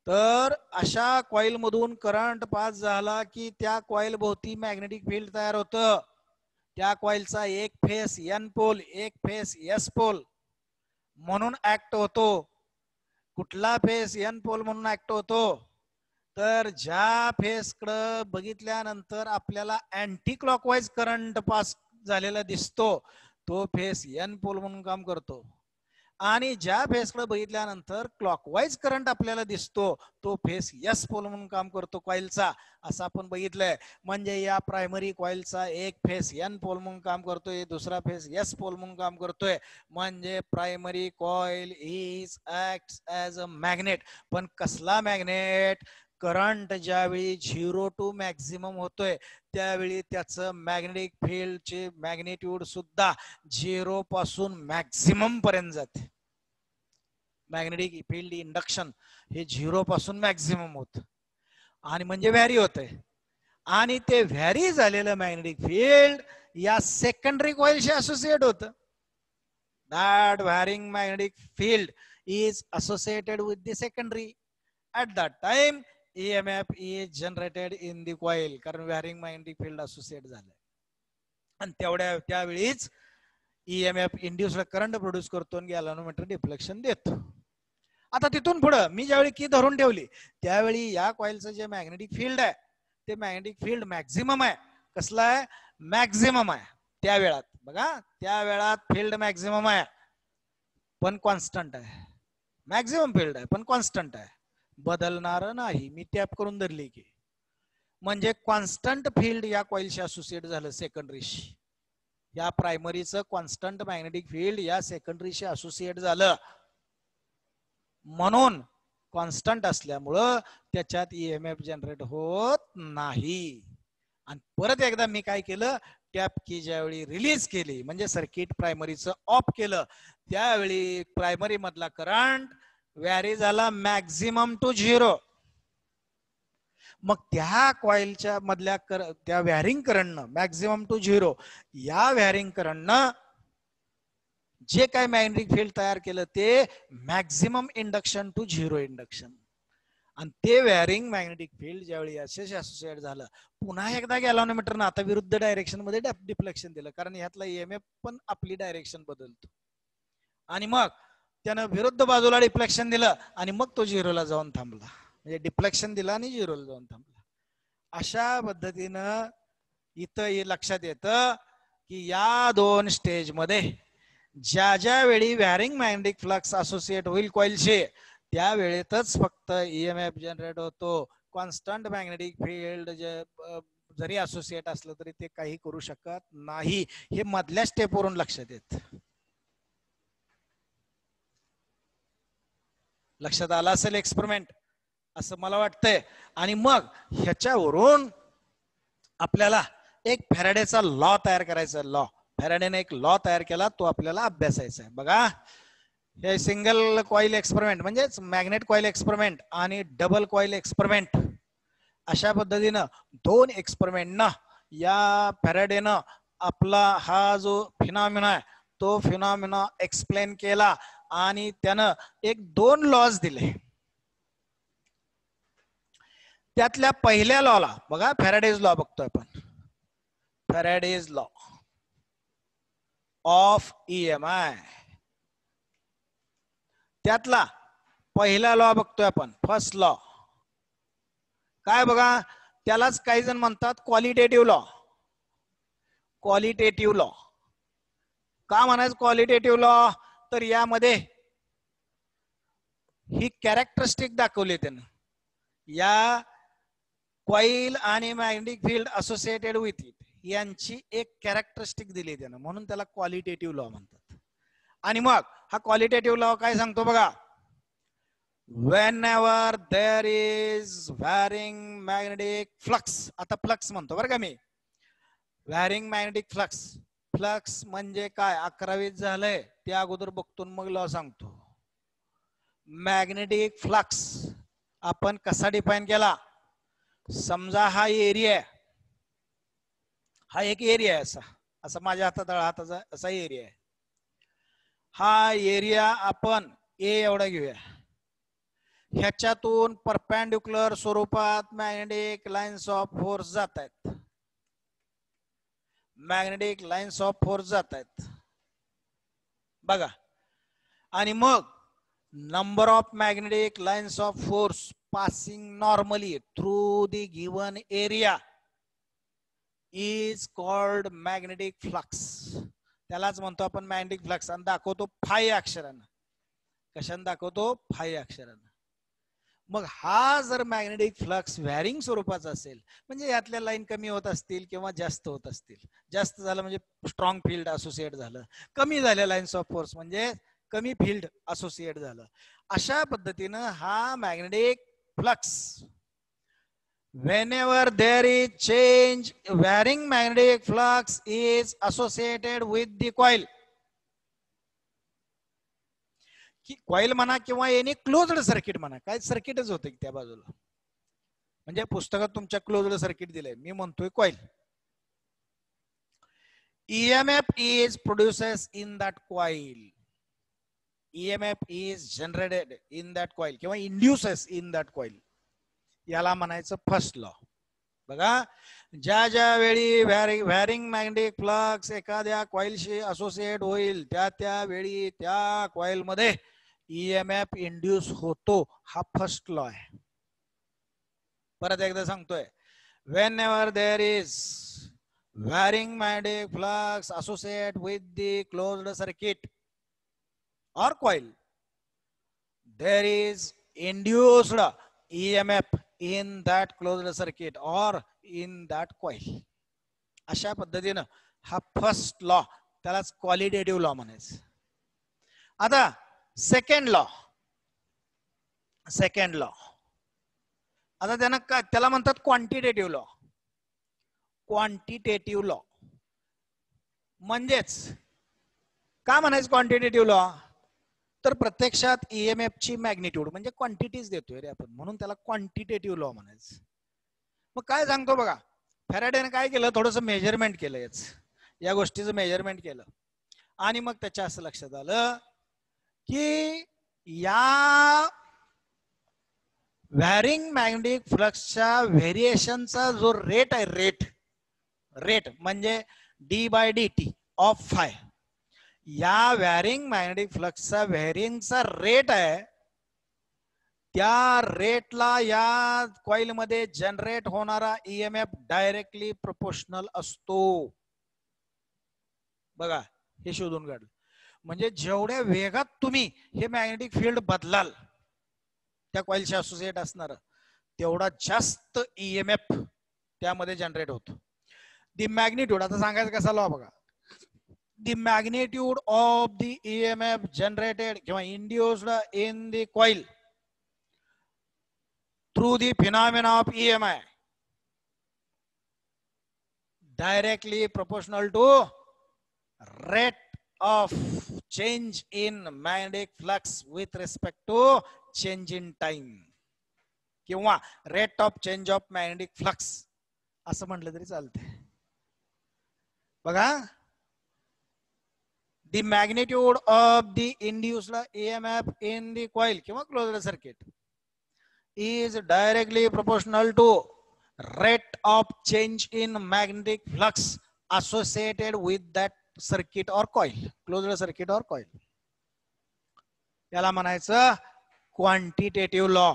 तर अशा कॉइल मधून करंट पास झाला की त्या कॉइल भोवती मॅग्नेटिक फील्ड तयार होतं. त्या कॉइलचा एक फेस एन पोल, एक फेस एस पोल म्हणून ऍक्ट होतो. कुठला फेस एन पोल म्हणून ऍक्ट होतो, तर ज्या फेस कडे बघितल्यानंतर आपल्याला अँटी क्लॉकवाईज करंट पास झालेला दिसतो तो फेस एन पोल म्हणून काम करतो, आणि ज्या फेसकडे बघितल्यानंतर क्लॉकवाईज करंट आपल्याला दिसतो तो फेस एस पोल म्हणून काम करतो कॉइलचा, असं आपण बघितलंय. म्हणजे या प्रायमरी कॉइलचा एक फेस एन पोल म्हणून काम करतोय, दुसरा फेस एस पोल म्हणून काम करतोय. म्हणजे primary coil is act as a magnet. पण कसला मॅग्नेट? करंट ज्यावेळी 0 टू मॅक्झिमम होतोय त्यावेळी त्याचं मॅग्नेटिक फील्डचे मॅग्नेट्यूड सुद्धा 0 पासून मॅक्झिमम पर्यंत जाते. मॅग्नेटिक फील्ड इंडक्शन हे 0 पासून मॅक्झिमम होत आणि म्हणजे व्हॅरी होतंय, आणि ते व्हॅरी झालेलं मॅग्नेटिक फील्ड या सेकंडरी कॉइलशी असोसिएट होतं. That varying magnetic field is associated with the secondary. at that time EMF is generated in the coil, कारण व्हॅरिंग मॅग्नेटिक फील्ड असोसिएट झालंय, आणि त्यावेळीच EMF इंड्युस्ड करंट प्रोड्यूस करतो आणि गॅल्व्हनोमीटर डिफ्लेक्शन देतो. आता तिथून पुढे मी ज्यावेळी की धरून ठेवली त्यावेळी या कॉइलचं जे मॅग्नेटिक फील्ड आहे ते मॅग्नेटिक फील्ड मॅक्झिमम आहे. कसला आहे? मॅक्झिमम आहे. त्या वेळात बघा, त्या वेळात फील्ड मॅक्झिमम आहे पण कॉन्स्टंट आहे. मॅक्झिमम फील्ड आहे पण कॉन्स्टंट आहे, बदलणार नाही. मी टॅप करून धरली की, म्हणजे कॉन्स्टंट फील्ड या कॉइलशी असोसिएट झालं सेकंडरीशी. या प्रायमरीचं कॉन्स्टंट मॅग्नेटिक फील्ड या सेकंडरीशी असोसिएट झालं, म्हणून कॉन्स्टंट असल्यामुळं त्याच्यात ईएमएफ जनरेट होत नाही. आणि परत एकदा मी काय केलं, टॅप की ज्यावेळी रिलीज केली म्हणजे सर्किट प्रायमरीचं ऑफ केलं त्यावेळी प्रायमरी मधला करंट व्हॅरी झाला मॅक्झिमम टू 0. मग त्या कॉइलच्या मधल्या त्या व्हॅरिंग करंटनं मॅक्झिमम टू 0 या व्हॅरिंग करंटनं जे काय मॅग्नेटिक फील्ड तयार केलं ते मॅक्झिमम इंडक्शन टू 0 इंडक्शन, आणि ते व्हॅरिंग मॅग्नेटिक फील्ड ज्यावेळी असेच असोसिएट झालं पुन्हा एकदा गॅल्व्हनोमीटरनं आता विरुद्ध डायरेक्शन मध्ये डिफ्लेक्शन दिलं, कारण ह्यातला ईएमएफ पण आपली डायरेक्शन बदलतो, आणि मग त्यानं विरुद्ध बाजूला डिफ्लेक्शन दिलं आणि मग तो 0ला जाऊन थांबला. म्हणजे डिफ्लेक्शन दिला आणि 0ला जाऊन थांबला. अशा पद्धतीनं इथं हे लक्षात येतं की या दोन स्टेज मध्ये ज्या वेळी व्हॅरिंग मॅग्नेटिक फ्लक्स असोसिएट होईल कॉइलशी त्या वेळेतच फक्त ईएमएफ जनरेट होतो. कॉन्स्टंट मॅग्नेटिक फील्ड जे जरी असोसिएट असलं तरी ते काही करू शकत नाही. हे मधल्या स्टेपवरून लक्षात येत. लक्षात आला असेल एक्सपेरिमेंट असं मला वाटतंय. आणि मग ह्याच्यावरून आपल्याला एक फॅराडेचा लॉ तयार करायचा. लॉ फॅराडेने एक लॉ तयार केला, तो आपल्याला अभ्यासायचा आहे. बघा, हे सिंगल कॉईल एक्सपेरिमेंट म्हणजेच मॅग्नेट कॉईल एक्सपेरिमेंट आणि डबल कॉईल एक्सपेरिमेंट अशा पद्धतीनं दोन एक्सपेरिमेंटनं या फॅराडेनं आपला हा जो फिनॉमिना आहे तो फिनॉमिना एक्सप्लेन केला आणि त्यानं एक दोन लॉज दिले. त्यातल्या पहिल्या लॉला बघा, फॅराडेज लॉ बघतोय आपण. फॅराडेज लॉ ऑफ EMI, त्यातला पहिला लॉ बघतोय आपण, फर्स्ट लॉ. काय बघा, त्यालाच काही जण म्हणतात क्वालिटेटिव्ह लॉ. क्वालिटेटिव्ह लॉ का म्हणायचं क्वालिटेटिव्ह लॉ? तर यामध्ये ही कॅरेक्टरिस्टिक दाखवली त्यानं. या कॉईल आणि magnetic field associated with it यांची एक कॅरेक्टरिस्टिक दिली त्यानं, म्हणून त्याला क्वालिटेटिव्ह लॉ म्हणतात. आणि मग हा क्वालिटेटिव्ह लॉ काय सांगतो बघा, whenever there is varying magnetic flux, आता फ्लक्स म्हणतो बरं का मी, varying magnetic flux. फ्लक्स म्हणजे काय 11वीत झालंय, त्या अगोदर बघतो मग लॉ सांगतो. मॅग्नेटिक फ्लक्स आपण कसा डिफाइन केला, समजा हा एरिया आहे, हा एक एरिया आहे, असा माझ्या हाताचा असा एरिया आहे. हा एरिया आपण ए एवढा घेऊया. ह्याच्यातून परपेंडिक्युलर स्वरूपात मॅग्नेटिक लाइन्स ऑफ फोर्स जात आहेत. मॅग्नेटिक लाइन्स ऑफ फोर्स जात आहेत बघा. आणि मग number of magnetic lines of force passing normally through the given area is called magnetic flux. त्यालाच म्हणतो आपण मॅग्नेटिक फ्लक्स. आणि दाखवतो फाय अक्षरानं. कशाने दाखवतो? फाय अक्षरानं. मग हा जर मॅग्नेटिक फ्लक्स व्हॅरिंग स्वरूपाचा असेल, म्हणजे यातल्या लाईन कमी होत असतील किंवा जास्त होत असतील, जास्त झालं म्हणजे स्ट्रॉंग फील्ड असोसिएट झालं, कमी झाल्या लाइन्स ऑफ फोर्स म्हणजे कमी फील्ड असोसिएट झालं, अशा पद्धतीनं हा magnetic flux, whenever there is change, varying magnetic flux is associated with the coil. Coil म्हणा किंवा एनी क्लोज्ड सर्किट म्हणा, काय सर्किटच होते त्या बाजूला, म्हणजे पुस्तकात तुमच्या क्लोज्ड सर्किट दिलंय, मी म्हणतोय coil. EMF is produces in that coil. EMF is generated in that coil किंवा induces in that coil. याला म्हणायचं फर्स्ट लॉ. बघा, ज्या ज्या वेळी व्हॅरिंग मॅग्नेटिक फ्लक्स एखाद्या कॉइलशी असोसिएट होईल त्या त्या वेळी त्या कॉइल मध्ये EMF इंड्यूस होतो. हा फर्स्ट लॉ आहे. परत एकदा सांगतोय, whenever there is varying magnetic flux associated with the closed circuit or coil, there is induced EMF in that closed circuit or in that coil. अशा पद्धतीनं हा फर्स्ट लॉ, त्यालाच क्वालिटेटिव्ह लॉ म्हणायचं. आता सेकंड लॉ. सेकंड लॉ आता त्याला म्हणतात क्वांटिटेटिव्ह लॉ. क्वांटिटेटिव्ह लॉ म्हणजेच का म्हणायचं क्वांटिटेटिव्ह लॉ? तर प्रत्यक्षात EMF ची मॅग्निट्यूड म्हणजे क्वांटिटीज देतोय रे आपण, म्हणून त्याला क्वांटिटेटिव्ह लॉ म्हणायचं. मग काय सांगतो बघा, फॅराडेने काय केलं, थोडस मेजरमेंट केलं, या गोष्टीचं मेजरमेंट केलं आणि मग त्याच्या असं लक्षात आलं की या व्हॅरिंग मॅग्नेटिक फ्लक्सच्या व्हेरिएशनचा जो रेट आहे, रेट म्हणजे d/dt ऑफ फाय, या व्हॅरिंग मॅग्नेटिक फ्लक्सचा व्हॅरिंगचा रेट आहे, त्या रेटला या कॉइल मध्ये जनरेट होणारा EMF डायरेक्टली प्रोपोर्शनल असतो. बघा, हे शोधून काढलं. म्हणजे जेवढ्या वेगात तुम्ही हे मॅग्नेटिक फील्ड बदलाल त्या कॉइलशी असोसिएट असणार, तेवढा जास्त EMF त्यामध्ये जनरेट होतो. दी मॅग्निट्यूड, आता सांगायचं कसा लॉ बघा, the magnitude of the EMF generated किंवा induced in the coil through the phenomena of EMI directly proportional to rate of change in magnetic flux with respect to change in time किंवा rate of change of magnetic flux असं म्हटलं तरी चालतंय. बघा, the magnitude of the induced EMF in the coil किंवा closed circuit is directly proportional to rate of change in magnetic flux associated with that circuit or coil, closed circuit or coil. याला म्हणायचं क्वांटिटेटिव्ह लॉ.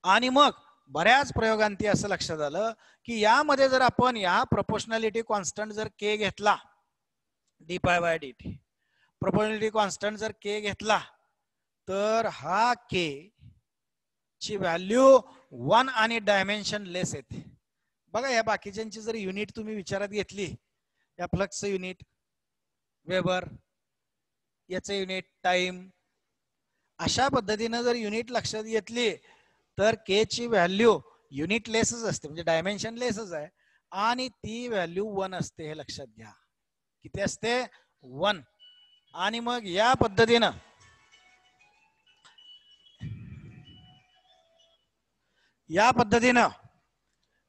आणि मग बऱ्याच प्रयोगांती असं लक्षात आलं की यामध्ये जर आपण या प्रोपोर्शनॅलिटी कॉन्स्टंट जर के घेतला D pi by D T, proportionality constant जर के घेतला तर हा के ची व्हॅल्यू 1 आणि डायमेन्शन लेस येते. बघा, या बाकीच्यांची जर युनिट तुम्ही विचारात घेतली, या फ्लक्सचं युनिट वेबर, याचं युनिट टाइम, अशा पद्धतीनं जर युनिट लक्षात घेतली तर के ची व्हॅल्यू युनिट लेसच असते, म्हणजे डायमेन्शन लेसच आहे, आणि ती व्हॅल्यू 1 असते. हे लक्षात घ्या. किती असते? 1. आणि मग या पद्धतीनं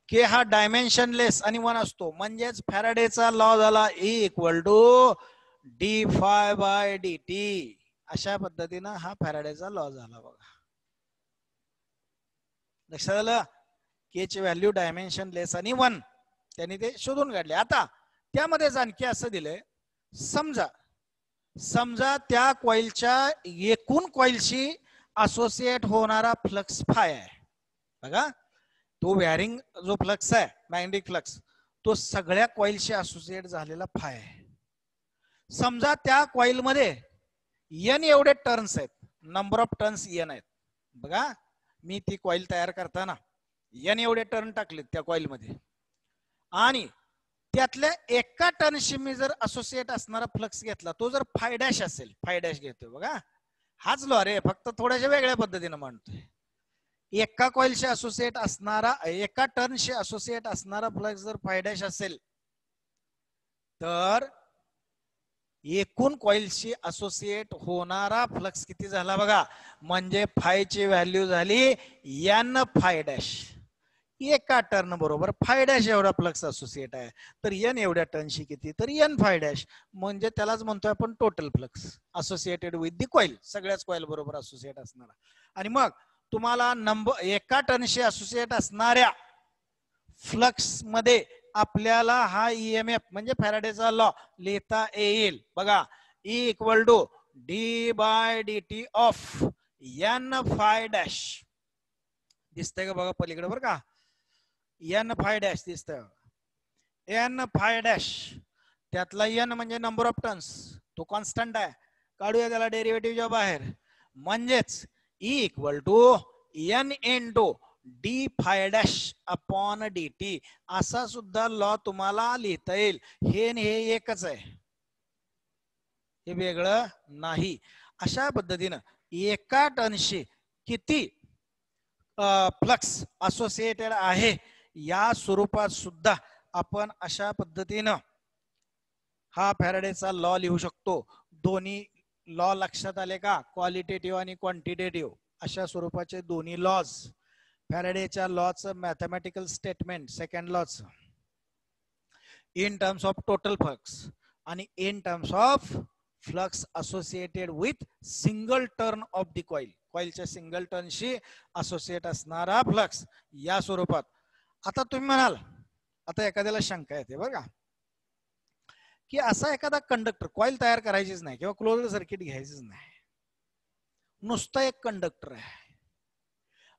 के हा डायमेन्शन लेस आणि 1 असतो. म्हणजेच फॅराडेचा लॉ झाला E equal to D phi by D T. अशा पद्धतीनं हा फॅराडेचा लॉ झाला. बघा, लक्षात आलं? के ची व्हॅल्यू डायमेन्शन लेस आणि 1 त्यांनी ते शोधून काढले. आता त्यामध्येच आणखी असं दिलंय, समजा त्या कॉइलच्या एकूण कॉइलशी असोसिएट होणारा फ्लक्स फाय आहे. बघा, तो व्हॅरिंग जो फ्लक्स आहे मॅग्नेटिक फ्लक्स, तो सगळ्या कॉइलशी असोसिएट झालेला फाय आहे. समजा त्या कॉइल मध्ये एन एवढे टर्न्स आहेत, नंबर ऑफ टर्न्स एन आहेत. बघा, मी ती कॉइल तयार करताना एन एवढे टर्न टाकलेत त्या कॉइल मध्ये, आणि त्यातल्या एका टर्नशी मी जर असोसिएट असणारा फ्लक्स घेतला, तो जर फाय डॅश असेल, फाय डॅश घेतोय. बघा, हाच लॉ रे, फक्त थोड्याशा वेगळ्या पद्धतीने म्हणतोय. एका कॉइलशी असोसिएट असणारा, एका टर्नशी असोसिएट असणारा फ्लक्स जर फाय डॅश असेल तर एकूण कॉइलशी असोसिएट होणारा फ्लक्स किती झाला? बघा, म्हणजे फाय ची व्हॅल्यू झाली एन फाय डॅश. एका टर्न बरोबर फाय डॅश एवढा फ्लक्स असोसिएट आहे, तर एन एवढ्या टर्नशी किती? तर एन फाय डॅश. म्हणजे त्यालाच म्हणतोय आपण total flux associated with the coil, सगळ्याच कॉइल बरोबर असोसिएट असणारा. आणि मग तुम्हाला एका टर्नशी असोसिएट असणाऱ्या फ्लक्स मध्ये आपल्याला हा ईएमएफ म्हणजे फॅराडेचा लॉ लिहिता येईल. बघा, E equal to d by D t of n phi dash. दिसतंय का? बघा पलीकडे, बरं का, एन फाय डॅश दिसतंय. एन फाय डॅश, त्यातला एन म्हणजे नंबर ऑफ टर्न्स, तो कॉन्स्टंट आहे, काढूया त्याला डेरिव्हेटिव्हच्या बाहेर. म्हणजेच E equal to n into d phi dash upon d t, असा सुद्धा लॉ तुम्हाला लिहिता येईल. हे एकच आहे, हे वेगळं नाही. अशा पद्धतीनं एका टर्नशी किती फ्लक्स असोसिएटेड आहे या स्वरूपात सुद्धा आपण अशा पद्धतीनं हा फॅराडेचा लॉ लिहू शकतो. दोन्ही लॉ लक्षात आले का? क्वालिटेटिव्ह आणि क्वांटिटेटिव्ह अशा स्वरूपाचे दोन्ही लॉज. फॅराडेच्या लॉचं मॅथमॅटिकल स्टेटमेंट, सेकंड लॉच in terms of total flux आणि in terms of flux associated with single turn of the coil, कॉइलच्या सिंगल टर्नशी असोसिएट असणारा फ्लक्स या स्वरूपात. आता तुम्ही म्हणाल, आता एखाद्याला शंका येते बरं का, की असा एखादा कंडक्टर, कॉइल तयार करायचीच नाही किंवा क्लोज्ड सर्किट घ्यायचीच नाही, नुसता एक कंडक्टर आहे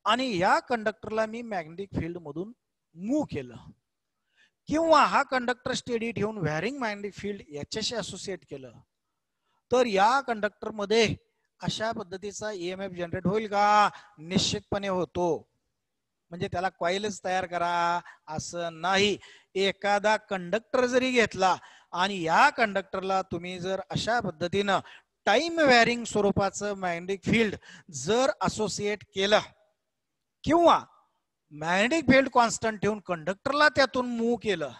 आणि या कंडक्टरला मी मॅग्नेटिक फील्ड मधून मूव्ह केलं किंवा हा कंडक्टर स्टेडी ठेवून व्हॅरिंग मॅग्नेटिक फील्ड याच्याशी असोसिएट केलं, तर या कंडक्टर मध्ये अशा पद्धतीचा ईएमएफ जनरेट होईल का? निश्चितपणे होतो. म्हणजे त्याला कॉइलच तयार करा असं नाही. एखादा कंडक्टर जरी घेतला आणि या कंडक्टरला तुम्ही जर अशा पद्धतीनं टाइम व्हॅरिंग स्वरूपाचं मॅग्नेटिक फील्ड जर असोसिएट केलं किंवा मॅग्नेटिक फील्ड कॉन्स्टंट ठेवून कंडक्टरला त्यातून मूव्ह केलं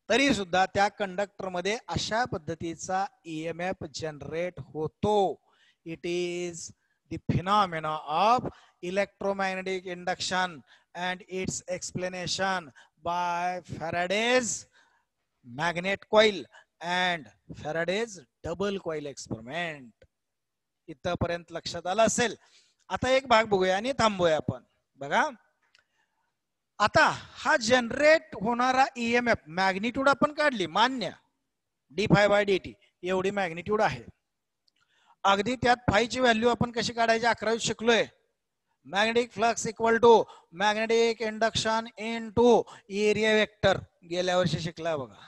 तरी सुद्धा त्या कंडक्टर मध्ये अशा पद्धतीचा ईएमएफ जनरेट होतो. It is the phenomena of electromagnetic induction and its explanation by Faraday's magnet coil and Faraday's double coil experiment. इथपर्यंत लक्षात आलं असेल. आता एक भाग बघूया आणि थांबूया आपण. बघा आता हा जनरेट होणारा ईएमएफ मॅग्निट्यूड आपण काढली, मान्य, d∅dt एवढी मॅग्निट्यूड आहे. अगदी त्यात फायची व्हॅल्यू आपण कशी काढायची 11वीत शिकलोय. Magnetic flux equal to magnetic induction into area vector गेल्या वर्षी शिकला बघा.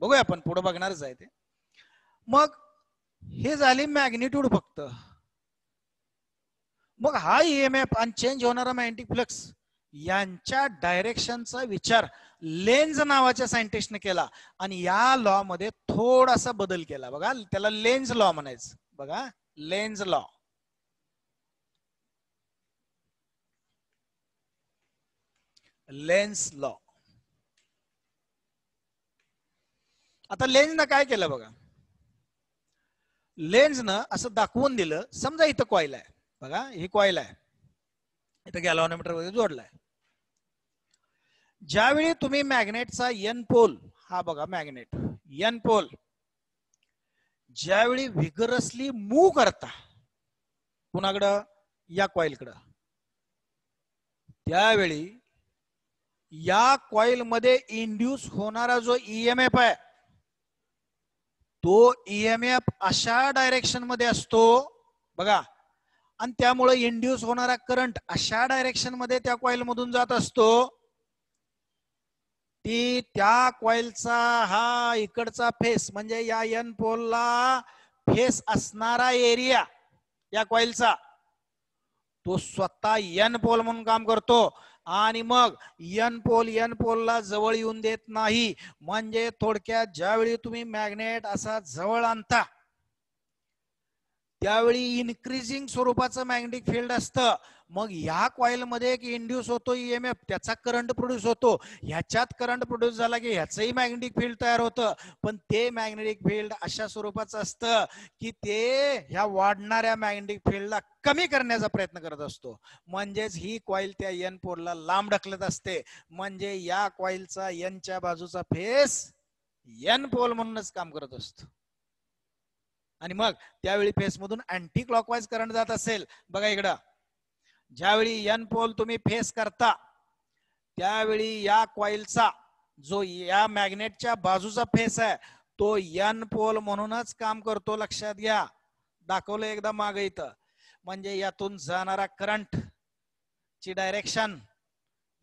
बघूया आपण पुढे बघणारच आहे ते. मग हे झाली मॅग्निट्यूड फक्त. मग हा ईएमएफ आणि चेंज होणारा मॅग्नेटिक फ्लक्स यांच्या डायरेक्शनचा विचार लेन्झ नावाच्या सायंटिस्टने केला आणि या लॉ मध्ये थोडासा बदल केला. बघा त्याला लेन्झ लॉ म्हणायचं. बघा लेन्झ लॉ. Lenz law. आता लेन्झनं काय केलं बघा. लेन्झनं असं दाखवून दिलं, समजा इथं कॉईल आहे. बघा ही कॉईल आहे, इथं गॅल्व्हॅनोमीटर वगैरे जोडलाय. ज्यावेळी तुम्ही मॅग्नेटचा एन पोल, हा बघा मॅग्नेट एन पोल ज्यावेळी व्हिगरसली मूव्ह करता कुणाकडं, या कॉइलकडं, त्यावेळी या कॉइल मध्ये इंड्यूस होणारा जो ईएमएफ आहे तो ईएमएफ अशा डायरेक्शन मध्ये असतो बघा, आणि त्यामुळे इंड्यूस होणारा करंट अशा डायरेक्शन मध्ये त्या कॉइल मधून जात असतो. ती त्या कॉइलचा हा इकडचा फेस म्हणजे या एन पोलला फेस असणारा एरिया या कॉइलचा तो स्वतः एन पोल म्हणून काम करतो आणि मग एन पोलला जवळ येऊन देत नाही. म्हणजे थोडक्यात ज्यावेळी तुम्ही मॅग्नेट असा जवळ आणता त्यावेळी इन्क्रीजिंग स्वरूपाचं मॅग्नेटिक फील्ड असतं. मग ह्या कॉइल मध्ये एक इंड्यूस होतो ईएमएफ, त्याचा करंट प्रोड्यूस होतो. ह्याच्यात करंट प्रोड्यूस झाला की ह्याचंही मॅग्नेटिक फील्ड तयार होतं. पण ते मॅग्नेटिक फील्ड अशा स्वरूपाचं असतं की ते ह्या वाढणाऱ्या मॅग्नेटिक फील्डला कमी करण्याचा प्रयत्न करत असतो. म्हणजेच ही कॉइल त्या एन पोलला लांब ढकलत असते. म्हणजे या कॉइलचा एनच्या बाजूचा फेस एन पोल म्हणूनच काम करत असतो. आणि मग त्यावेळी फेस मधून अँटी क्लॉकवाईज करंट जात असेल. बघा इकडं, ज्यावेळी एन पोल तुम्ही फेस करता त्यावेळी या कॉइलचा जो या मॅग्नेटच्या बाजूचा फेस आहे तो एन पोल म्हणूनच काम करतो. लक्षात घ्या, दाखवलं एकदा मागे इथं. म्हणजे यातून जाणारा करंट ची डायरेक्शन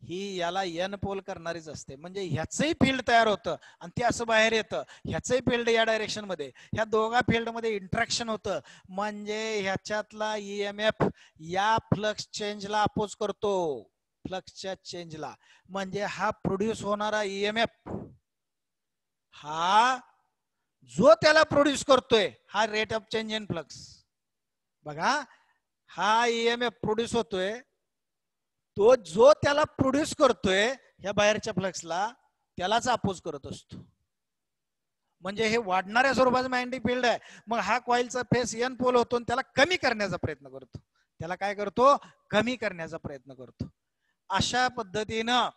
ही याला एन पोल करणारीच असते. म्हणजे ह्याचंही फील्ड तयार होतं आणि ते असं बाहेर येतं. ह्याचंही फील्ड या डायरेक्शन मध्ये, ह्या दोघा फील्ड मध्ये इंट्रॅक्शन होतं. म्हणजे ह्याच्यातला ईएमएफ या फ्लक्स चेंजला अपोज करतो, फ्लक्सच्या चेंजला. म्हणजे हा प्रोड्यूस होणारा ईएमएफ हा जो त्याला प्रोड्यूस करतोय हा rate of change in flux. बघा हा ईएमएफ प्रोड्यूस होतोय, तो जो त्याला प्रोड्यूस करतोय ह्या बाहेरच्या फ्लक्सला त्यालाच अपोज करत असतो. म्हणजे हे वाढणाऱ्या स्वरूपाचं मॅग्नेटिक फील्ड आहे. मग हा कॉइलचा फेस एन पोल होतो आणि त्याला कमी करण्याचा प्रयत्न करतो. त्याला काय करतो, कमी करण्याचा प्रयत्न करतो. अशा पद्धतीनं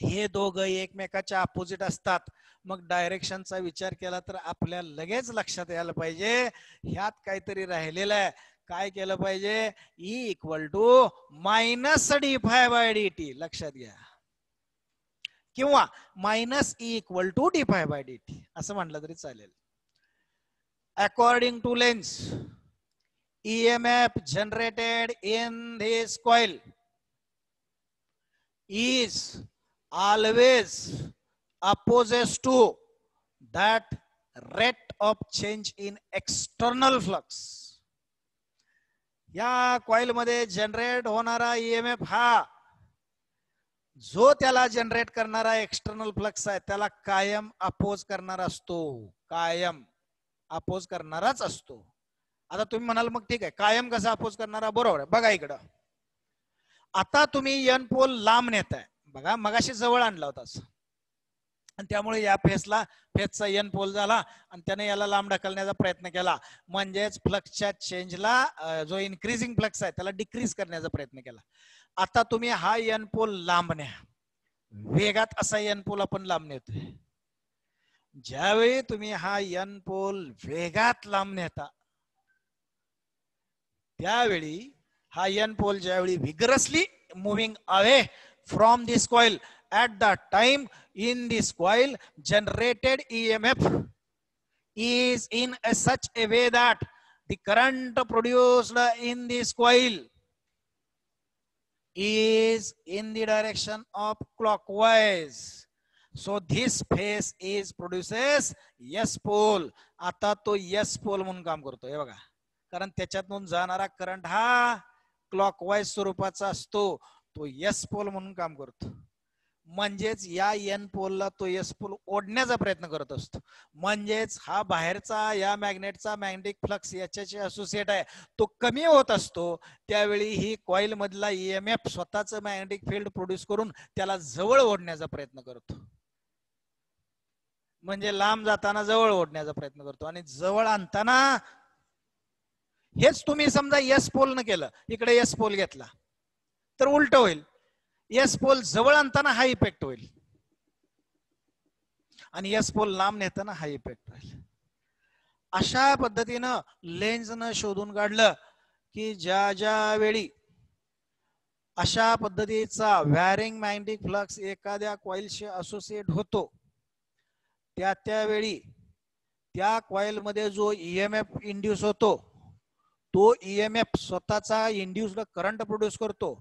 हे दोघं एकमेकाच्या अपोजिट असतात. मग डायरेक्शनचा विचार केला तर आपल्याला लगेच लक्षात यायला पाहिजे ह्यात काहीतरी राहिलेलं आहे. काय केलं पाहिजे, E equal to minus d∅dt लक्षात घ्या, किंवा minus E equal to d∅dt असं म्हटलं तरी चालेल. According to Lenz, EMF generated in this coil is always opposes to that rate of change in external flux. या कॉइल मध्ये जनरेट होणारा ईएमएफ हा जो त्याला जनरेट करणारा एक्सटर्नल फ्लक्स आहे त्याला कायम अपोज करणारा असतो, कायम अपोज करणाराच असतो. आता तुम्ही म्हणाल मग ठीक आहे कायम कसा अपोज करणारा, बरोबर आहे. बघा इकडं आता तुम्ही एन पोल लांब नेताय बघा, मगाशी जवळ आणला होता असं, आणि त्यामुळे या फेसचा एन पोल झाला आणि त्याने याला लांब ढकलण्याचा प्रयत्न केला, म्हणजेच फ्लक्सच्या चेंजला जो इन्क्रीजिंग फ्लक्स आहे त्याला डिक्रीज करण्याचा प्रयत्न केला. आता तुम्ही हा एन पोल लांब न्या, वेगात असा एन पोल आपण लांब नेतोय. ज्यावेळी तुम्ही हा एन पोल वेगात लांब नेता त्यावेळी हा एन पोल ज्यावेळी vigorously moving away from this coil, at that time in this coil generated EMF is in such a way that the current produced in this coil is in the direction of clockwise. So this phase is produces S pole. आता तो S pole म्हणून काम करतो हे बघा, कारण त्याच्यातून जाणारा करंट हा क्लॉकवाईज स्वरूपाचा असतो, तो एस पोल म्हणून काम करतो. म्हणजेच या एन पोलला तो एस पोल ओढण्याचा प्रयत्न करत असतो. म्हणजेच हा बाहेरचा या मॅग्नेटचा मॅग्नेटिक फ्लक्स याच्याशी असोसिएट आहे, तो कमी होत असतो. त्यावेळी ही कॉइल मधला ईएमएफ स्वतःच मॅग्नेटिक फील्ड प्रोड्यूस करून त्याला जवळ ओढण्याचा प्रयत्न करतो. म्हणजे लांब जाताना जवळ ओढण्याचा प्रयत्न करतो, आणि जवळ आणताना हेच तुम्ही समजा एस पोल न केलं, इकडे एस पोल घेतला तर उलट होईल. एस पोल जवळ आणताना हा इफेक्ट होईल आणि एस पोल लांब नेताना हा इफेक्ट होईल. अशा पद्धतीनं लेन्सनं शोधून काढलं की ज्या ज्या वेळी अशा पद्धतीचा व्हॅरिंग मॅग्नेटिक फ्लक्स एखाद्या कॉइलशी असोसिएट होतो, त्यावेळी त्या कॉइल मध्ये जो ईएमएफ इंड्यूस होतो, तो ईएमएफ स्वतःचा इंड्यूस्ड करंट प्रोड्यूस करतो.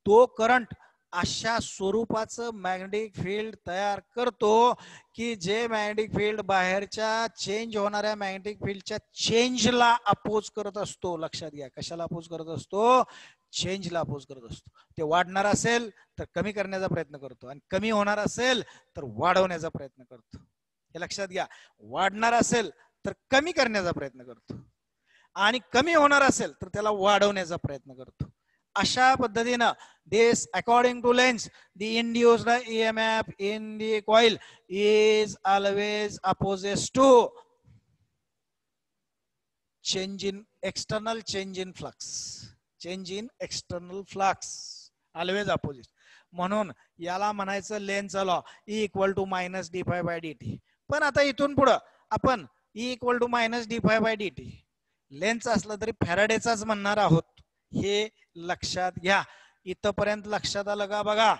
तो करंट अशा स्वरूपाचं मॅग्नेटिक फील्ड तयार करतो की जे मॅग्नेटिक फील्ड बाहेरच्या चेंज होणाऱ्या मॅग्नेटिक फील्डच्या चेंजला अपोज करत असतो. लक्षात घ्या, कशाला अपोज करत असतो? चेंजला अपोज करत असतो. ते वाढणार असेल तर कमी करण्याचा प्रयत्न करतो, आणि कमी होणार असेल तर वाढवण्याचा प्रयत्न करतो. हे लक्षात घ्या, वाढणार असेल तर कमी करण्याचा प्रयत्न करतो, आणि कमी होणार असेल तर त्याला वाढवण्याचा प्रयत्न करतो. अशा पद्धतीनं this according to Lenz the induced EMF in the coil is always opposite to change in external flux, always opposite. म्हणून याला म्हणायचं लेन्झचा law, E equal to minus d∅dt. पण आता इथून पुढं आपण E equal to minus d∅dt Lenz असलं तरी फॅराडेचाच म्हणणार आहोत, हे लक्षात घ्या. इथपर्यंत लक्षात आलं का बघा,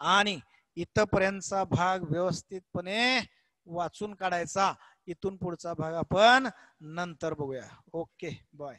आणि इथपर्यंतचा भाग व्यवस्थितपणे वाचून काढायचा. इथून पुढचा भाग आपण नंतर बघूया. Okay, bye.